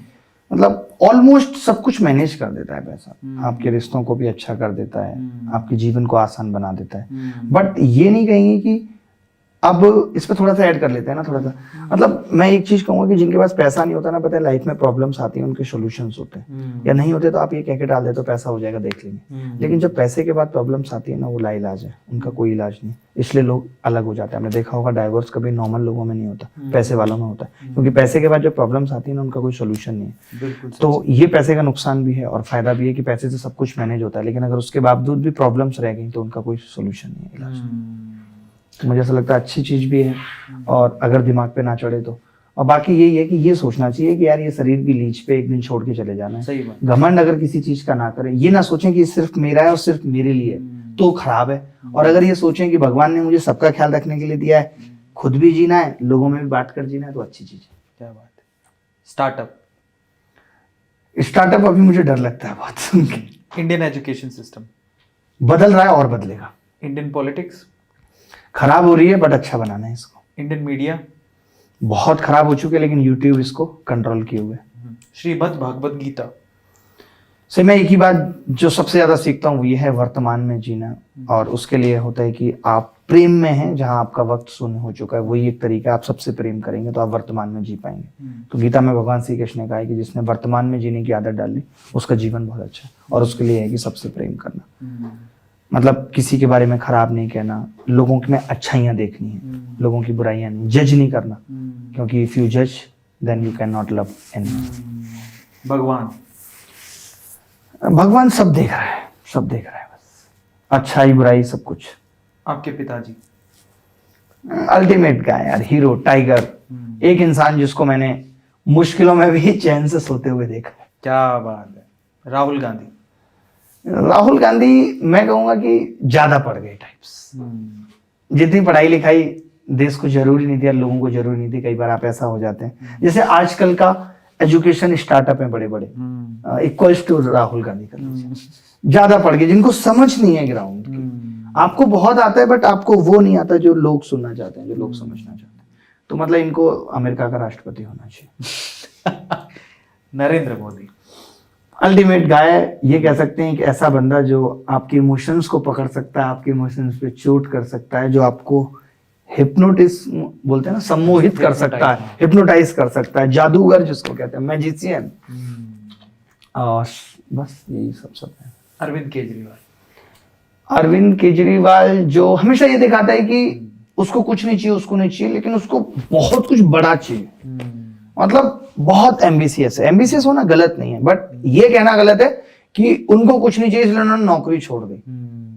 मतलब ऑलमोस्ट सब कुछ मैनेज कर देता है पैसा। आपके रिश्तों को भी अच्छा कर देता है, आपके जीवन को आसान बना देता है। बट ये नहीं कहेंगे कि अब इस पर थोड़ा सा ऐड कर लेते हैं ना, थोड़ा सा। मतलब मैं एक चीज कहूंगा कि जिनके पास पैसा नहीं होता ना, पता है लाइफ में प्रॉब्लम्स आती हैं, उनके सॉल्यूशंस होते हैं। या नहीं होते तो आप ये कह के डाल देते हो पैसा हो जाएगा, देख लेंगे। लेकिन जब पैसे के बाद प्रॉब्लम्स आती है ना, वो लाइलाज है, उनका कोई इलाज नहीं। इसलिए लोग अलग हो जाते हैं। आपने देखा होगा डाइवोर्स कभी नॉर्मल लोगों में नहीं होता, पैसे वालों में होता है। क्योंकि पैसे के बाद जो प्रॉब्लम्स आती है ना, उनका कोई सोल्यूशन नहीं है। तो ये पैसे का नुकसान भी है और फायदा भी है कि पैसे से सब कुछ मैनेज होता है, लेकिन अगर उसके बावजूद भी प्रॉब्लम्स रह गई तो उनका कोई सोल्यूशन नहीं है, इलाज। तो मुझे ऐसा लगता है अच्छी चीज भी है, और अगर दिमाग पे ना चढ़े तो। और बाकी यही है कि ये सोचना चाहिए कि यार ये शरीर भी लीच पे एक दिन छोड़ के चले जाना है। सही बात। घमंड अगर किसी चीज का ना करें, ये ना सोचें कि सिर्फ मेरा है और सिर्फ मेरे लिए तो खराब है। और अगर ये सोचें कि भगवान ने मुझे सबका ख्याल रखने के लिए दिया है, खुद भी जीना है, लोगों में भी बांट कर जीना है, तो अच्छी चीज है। क्या बात है। स्टार्टअप अभी मुझे डर लगता है बहुत सुन के। इंडियन एजुकेशन सिस्टम बदल रहा है और बदलेगा। इंडियन पॉलिटिक्स खराब हो रही है, बट अच्छा बनाना है इसको। इंडियन मीडिया बहुत खराब हो चुके हैं, लेकिन यूट्यूब इसको कंट्रोल किए हुए। श्रीमद् भागवत गीता। से मैं एक ही बात जो सबसे ज्यादा सीखता हूँ वो ये है वर्तमान में जीना, और उसके लिए होता है कि आप प्रेम में हैं, जहां आपका वक्त शून्य हो चुका है वही एक तरीका है। आप सबसे प्रेम करेंगे तो आप वर्तमान में जी पाएंगे। तो गीता में भगवान श्री कृष्ण ने कहा है कि जिसने वर्तमान में जीने की आदत डाल ली उसका जीवन बहुत अच्छा है, और उसके लिए है कि सबसे प्रेम करना, मतलब किसी के बारे में खराब नहीं कहना, लोगों की में अच्छाइयाँ देखनी है, लोगों की बुराइयां नहीं, जज नहीं करना, क्योंकि इफ यू जज then you can not love any. भगवान सब देख रहा है, सब देख रहा है, बस अच्छाई बुराई सब कुछ। आपके पिताजी? अल्टीमेट गाय यार, हीरो, टाइगर, एक इंसान जिसको मैंने मुश्किलों में भी चैन से सोते हुए देखा है। क्या बात है। राहुल गांधी? राहुल गांधी मैं कहूंगा कि ज्यादा पढ़ गए टाइप्स। जितनी पढ़ाई लिखाई देश को जरूरी नहीं थी या लोगों को जरूरी नहीं थी, कई बार आप ऐसा हो जाते हैं। जैसे आजकल का एजुकेशन स्टार्टअप है बड़े बड़े, इक्वल्स टू राहुल गांधी कर लीजिए। ज्यादा पढ़ गए, जिनको समझ नहीं है ग्राउंड की। आपको बहुत आता है बट आपको वो नहीं आता जो लोग सुनना चाहते हैं, जो लोग समझना चाहते हैं। तो मतलब इनको अमेरिका का राष्ट्रपति होना चाहिए। नरेंद्र मोदी? अल्टीमेट गाय, ये कह सकते हैं कि ऐसा बंदा जो आपके इमोशंस को पकड़ सकता है, आपके इमोशंस पे चोट कर सकता है, जो आपको हिप्नोटिस बोलते हैं ना, सम्मोहित कर सकता है, हिप्नोटाइज कर सकता है, जादूगर जिसको कहते हैं, मैजिशियन। और बस यही सब है। अरविंद केजरीवाल? अरविंद केजरीवाल जो हमेशा ये दिखाता है कि उसको कुछ नहीं चाहिए, उसको नहीं चाहिए, लेकिन उसको बहुत कुछ बड़ा चाहिए। मतलब बहुत एम्बिशियस है। एम्बिशियस होना गलत नहीं है, बट ये कहना गलत है कि उनको कुछ नहीं चाहिए इसलिए उन्होंने नौकरी छोड़ दी।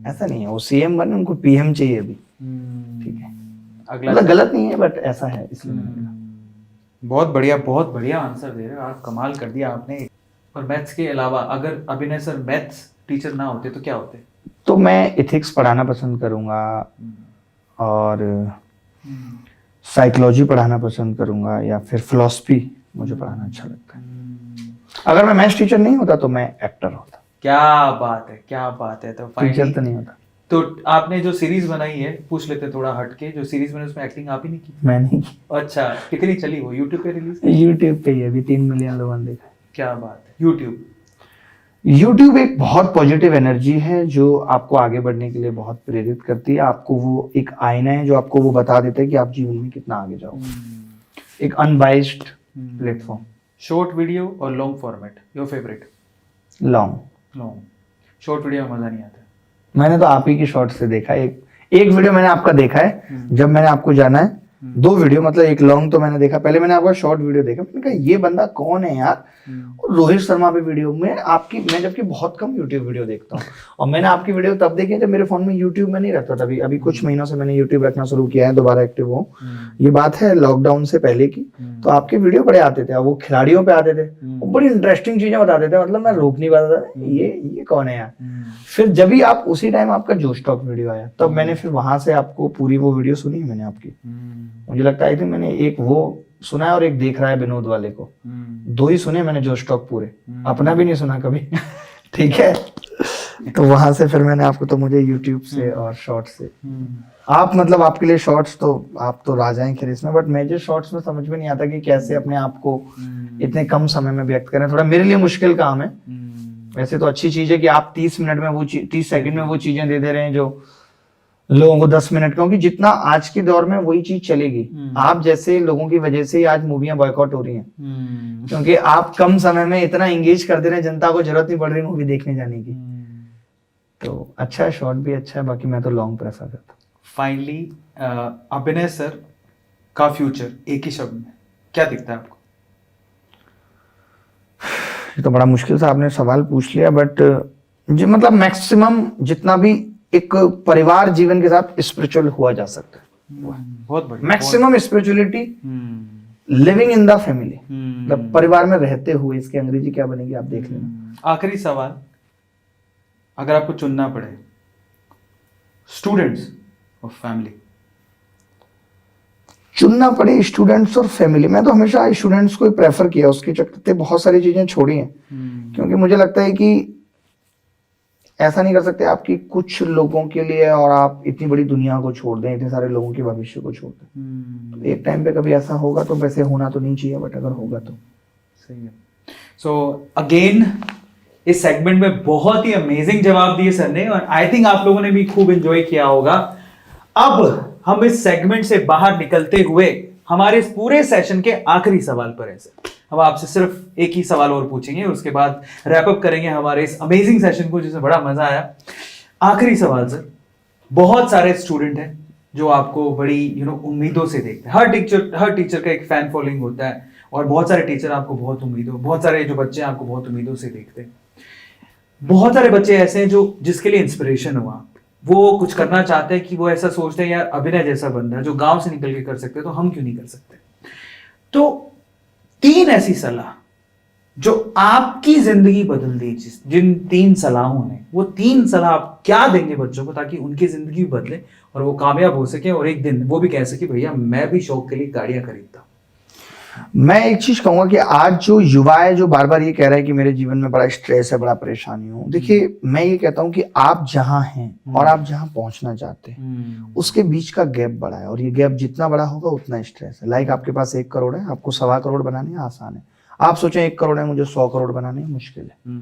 ऐसा नहीं है, वो सीएम बने, उनको पीएम चाहिए अभी। ठीक है, मतलब गलत नहीं है बट ऐसा है, इसलिए बहुत बढ़िया आंसर दे रहे हो आप, कमाल कर दिया आपने। और मैथ्स के अलावा अगर अभिनय सर मैथ्स टीचर ना होते तो क्या होते? तो मैं एथिक्स पढ़ाना पसंद करूंगा, और साइकोलॉजी पढ़ाना पसंद करूंगा, या फिर फिलॉसफी मुझे पढ़ाना अच्छा लगता है। अगर मैं मैथ्स टीचर नहीं होता तो मैं एक्टर होता। क्या बात है, क्या बात है। तो टीचर तो नहीं होता। तो आपने जो सीरीज बनाई है, पूछ लेते थोड़ा हटके, जो सीरीज मैंने उसमें एक्टिंग आप ही नहीं की? मैं नहीं की। अच्छा, कितनी चली वो? यूट्यूब पे रिलीज? यूट्यूब पे ही अभी 3 मिलियन लोगों ने देखा। क्या बात है। यूट्यूब एक बहुत पॉजिटिव एनर्जी है जो आपको आगे बढ़ने के लिए बहुत प्रेरित करती है। आपको वो एक आईना है जो आपको वो बता देता है कि आप जीवन में कितना आगे जाओगे। एक अनबाइस्ड प्लेटफॉर्म। शॉर्ट वीडियो और long format, your favourite? Long. Short video में मजा नहीं आता। मैंने तो आप ही की शॉर्ट से देखा है। एक वीडियो मैंने आपका देखा है जब मैंने आपको जाना है। 2 वीडियो, मतलब एक लॉन्ग तो मैंने देखा, पहले मैंने आपका शॉर्ट वीडियो देखा, मैंने कहा ये बंदा कौन है यार। और रोहित शर्मा पे वीडियो में आपकी, मैं जबकि बहुत कम यूट्यूब वीडियो देखता हूँ, और मैंने आपकी वीडियो तब देखी जब मेरे फोन में यूट्यूब में नहीं रहता था। अभी कुछ महीनों से मैंने यूट्यूब रखना शुरू किया है, दोबारा एक्टिव हूँ। ये बात है लॉकडाउन से पहले की। तो आपके वीडियो बड़े आते थे, वो खिलाड़ियों पे आते थे, वो बड़ी इंटरेस्टिंग चीजें बताते थे, मतलब मैं रोक नहीं पाता था, ये कौन है यार। फिर जब भी आप उसी टाइम आपका जोश टॉक वीडियो आया, तब मैंने फिर वहां से आपको पूरी वो वीडियो सुनी मैंने आपकी। मुझे लगता है मैंने एक वो सुना है और एक देख रहा है विनोद वाले को, 2 ही सुने मैंने जो स्टॉक पूरे, अपना भी नहीं सुना कभी। ठीक है, तो वहां से फिर मैंने आपको, तो मुझे यूट्यूब से और शॉर्ट से आप, मतलब आपके लिए शॉर्ट्स तो आप तो राजा हैं खैर इसमें, बट मेजर शॉर्ट्स में समझ में नहीं आता कि कैसे अपने आप को इतने कम समय में व्यक्त करें। थोड़ा मेरे लिए मुश्किल काम है। वैसे तो अच्छी चीज है कि आप 30 मिनट में वो 30 सेकंड में वो चीजें दे रहे हैं जो लोगों को 10 मिनट, क्योंकि जितना आज के दौर में वही चीज चलेगी। आप जैसे लोगों की वजह से ही आज मूवियां बॉयकॉट हो रही हैं, क्योंकि आप कम समय में इतना एंगेज कर दे रहे हैं, जनता को जरूरत नहीं पड़ रही मूवी देखने जाने की। तो अच्छा है, शॉर्ट भी अच्छा है, बाकी मैं तो लॉन्ग प्रेफर करता हूँ। फाइनली अभिनय सर का फ्यूचर एक ही शब्द में क्या दिखता है आपको? ये तो बड़ा मुश्किल से आपने सवाल पूछ लिया, बट जो मतलब मैक्सिमम जितना भी एक परिवार जीवन के साथ स्पिरिचुअल हुआ जा सकता है, बहुत बढ़िया। Maximum spirituality living in the family, मतलब परिवार में रहते हुए। इसकी अंग्रेजी क्या बनेगी आप देख लेना। आखिरी सवाल, अगर आपको चुनना पड़े स्टूडेंट्स और फैमिली? चुनना पड़े स्टूडेंट्स और फैमिली, मैं तो हमेशा स्टूडेंट्स को ही प्रेफर किया। उसके चलते बहुत सारी चीजें छोड़ी हैं, क्योंकि मुझे लगता है कि ऐसा नहीं कर सकते आपकी कुछ लोगों के लिए और आप इतनी बड़ी दुनिया को छोड़ दें, इतने सारे लोगों के भविष्य को छोड़ दें। तो एक टाइम पे कभी ऐसा होगा, तो वैसे होना तो नहीं चाहिए, बट अगर होगा तो सही है। सो अगेन इस सेगमेंट में बहुत ही अमेजिंग जवाब दिए सर ने, और आई थिंक आप लोगों ने भी खूब एंजॉय किया होगा। अब हम इस सेगमेंट से बाहर निकलते हुए हमारे इस पूरे सेशन के आखिरी सवाल पर हैं सर। हम आपसे सिर्फ एक ही सवाल और पूछेंगे, उसके बाद रैप अप करेंगे हमारे इस अमेजिंग सेशन को, जिसमें बड़ा मजा आया। आखिरी सवाल सर, बहुत सारे स्टूडेंट हैं जो आपको बड़ी उम्मीदों से देखते हैं। हर टीचर का एक फैन फॉलोइंग होता है, और बहुत सारे टीचर आपको बहुत सारे जो बच्चे आपको बहुत उम्मीदों से देखते हैं। बहुत सारे बच्चे ऐसे हैं जो जिसके लिए इंस्पिरेशन हुआ, वो कुछ करना चाहते हैं कि वो ऐसा सोचते हैं यार अभिनय जैसा बंदा जो गांव से निकल के कर सकते हैं, तो हम क्यों नहीं कर सकते। तो 3 ऐसी सलाह जो आपकी जिंदगी बदल दी, जिन 3 सलाहों ने, वो 3 सलाह आप क्या देंगे बच्चों को ताकि उनकी जिंदगी बदले और वो कामयाब हो सके, और एक दिन वो भी कह सके भैया मैं भी शौक के लिए गाड़ियां खरीदता हूं। मैं एक चीज कहूंगा कि आज जो युवा है जो बार बार ये कह रहा है कि मेरे जीवन में बड़ा स्ट्रेस है, बड़ा परेशानी हो, देखिए मैं ये कहता हूं कि आप जहां हैं और आप जहां पहुंचना चाहते हैं उसके बीच का गैप बड़ा है, और ये गैप जितना बड़ा होगा उतना स्ट्रेस है। लाइक आपके पास 1 करोड़ है, आपको 1.25 करोड़ बनाने आसान है। आप सोचें 1 करोड़ है, मुझे 100 करोड़ बनाने मुश्किल है।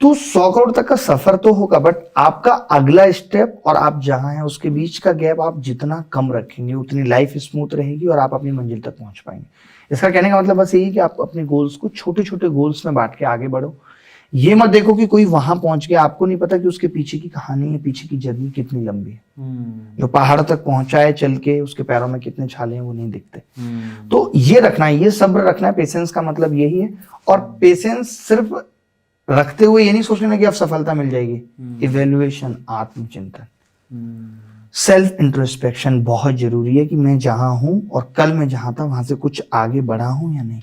तो 100 करोड़ तक का सफर तो होगा, बट आपका अगला स्टेप और आप जहां हैं उसके बीच का गैप आप जितना कम रखेंगे उतनी लाइफ स्मूथ रहेगी और आप अपनी मंजिल तक पहुंच पाएंगे। इसका कहने का मतलब बस यही कि आप अपने गोल्स को छोटे छोटे गोल्स में बांट के आगे बढ़ो। ये मत देखो कि कोई वहां पहुंच गया, आपको नहीं पता कि उसके पीछे की कहानी है, पीछे की जर्नी कितनी लंबी है। जो पहाड़ तक पहुंचा है चल के, उसके पैरों में कितने छाले हैं वो नहीं दिखते। तो ये रखना है, ये सब्र रखना है। पेशेंस का मतलब यही है, और पेशेंस सिर्फ रखते हुए ये नहीं सोचना कि अब सफलता मिल जाएगी। इवेल्युएशन, आत्मचिंतन, सेल्फ इंट्रोस्पेक्शन बहुत जरूरी है कि मैं जहां हूं और कल मैं जहां था वहां से कुछ आगे बढ़ा हूं या नहीं।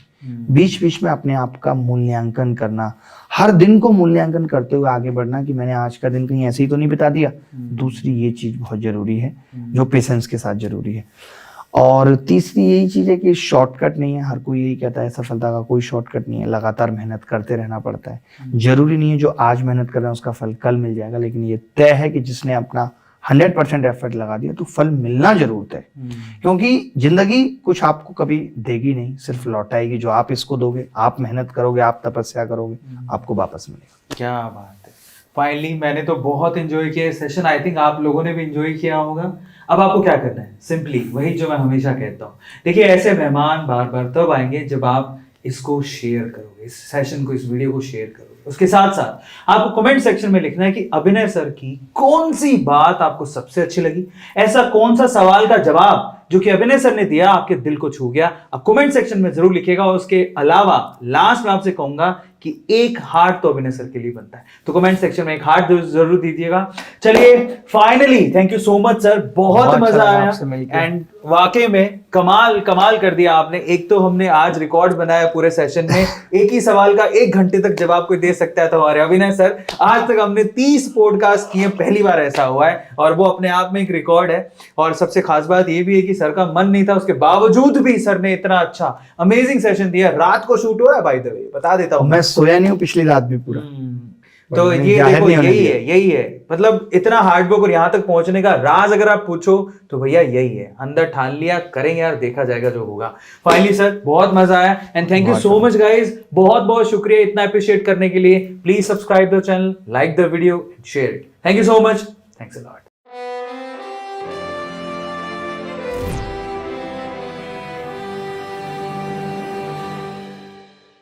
बीच बीच में अपने आप का मूल्यांकन करना, हर दिन को मूल्यांकन करते हुए आगे बढ़ना कि मैंने आज का दिन कहीं ऐसे ही तो नहीं बिता दिया। दूसरी ये चीज बहुत जरूरी है जो पेशेंस के साथ जरूरी है। और तीसरी यही चीज है कि शॉर्टकट नहीं है। हर कोई यही कहता है सफलता का कोई शॉर्टकट नहीं है, लगातार मेहनत करते रहना पड़ता है। जरूरी नहीं है जो आज मेहनत कर रहे हैं उसका फल कल मिल जाएगा, लेकिन ये तय है कि जिसने अपना 100% एफर्ट लगा दिया तो फल मिलना जरूर तय। क्योंकि जिंदगी कुछ आपको कभी देगी नहीं, सिर्फ लौटाएगी। जो आप इसको दोगे, आप मेहनत करोगे, आप तपस्या करोगे, आपको वापस मिलेगा। क्या बात है। फाइनली मैंने तो बहुत एंजॉय किया सेशन, आई थिंक आप लोगों ने भी एंजॉय किया होगा। अब आपको क्या करना है, सिंपली वही जो मैं हमेशा कहता हूँ। देखिए ऐसे मेहमान बार बार तब आएंगे जब आप इसको शेयर करोगे, इस सेशन को, इस वीडियो को शेयर करोगे। उसके साथ साथ आपको कमेंट सेक्शन में लिखना है कि अभिनय सर की कौन सी बात आपको सबसे अच्छी लगी, ऐसा कौन सा सवाल का जवाब जो कि अभिनय सर ने दिया आपके दिल को छू गया। आप कमेंट सेक्शन में जरूर लिखिएगा। और उसके अलावा लास्ट में आपसे कहूंगा कि एक हार्ट तो अभिनय सर के लिए बनता है, तो कमेंट सेक्शन में एक हार्ट जरूर दीजिएगा। चलिए finally thank you so much sir, बहुत मजा आया एंड वाकई में कमाल कर दिया आपने। एक तो हमने आज रिकॉर्ड बनाया पूरे सेशन में, एक ही सवाल का 1 घंटे तक जवाब कोई दे सकता है तो हमारे अभिनय सर। आज तक हमने 30 पॉडकास्ट किए, पहली बार ऐसा हुआ है, और वो अपने आप में एक रिकॉर्ड है। और सबसे खास बात ये भी है कि सर का मन नहीं था, उसके बावजूद भी सर ने इतना अच्छा अमेजिंग सेशन दिया। रात को शूट हो रहा है बाय द वे, बता देता हूँ, मैं सोया नहीं हूँ पिछली रात भी पूरा। तो ये देखो यही है मतलब इतना हार्ड वर्क और यहाँ तक पहुंचने का राज अगर आप पूछो तो भैया यही है। अंदर ठान लिया, करेंगे यार, देखा जाएगा जो होगा। फाइनली सर बहुत मजा आया and thank you so much guys, बहुत शुक्रिया इतना अप्रिशिएट करने के लिए। Please subscribe the channel, like the video, share it. Thank you so much, thanks a lot.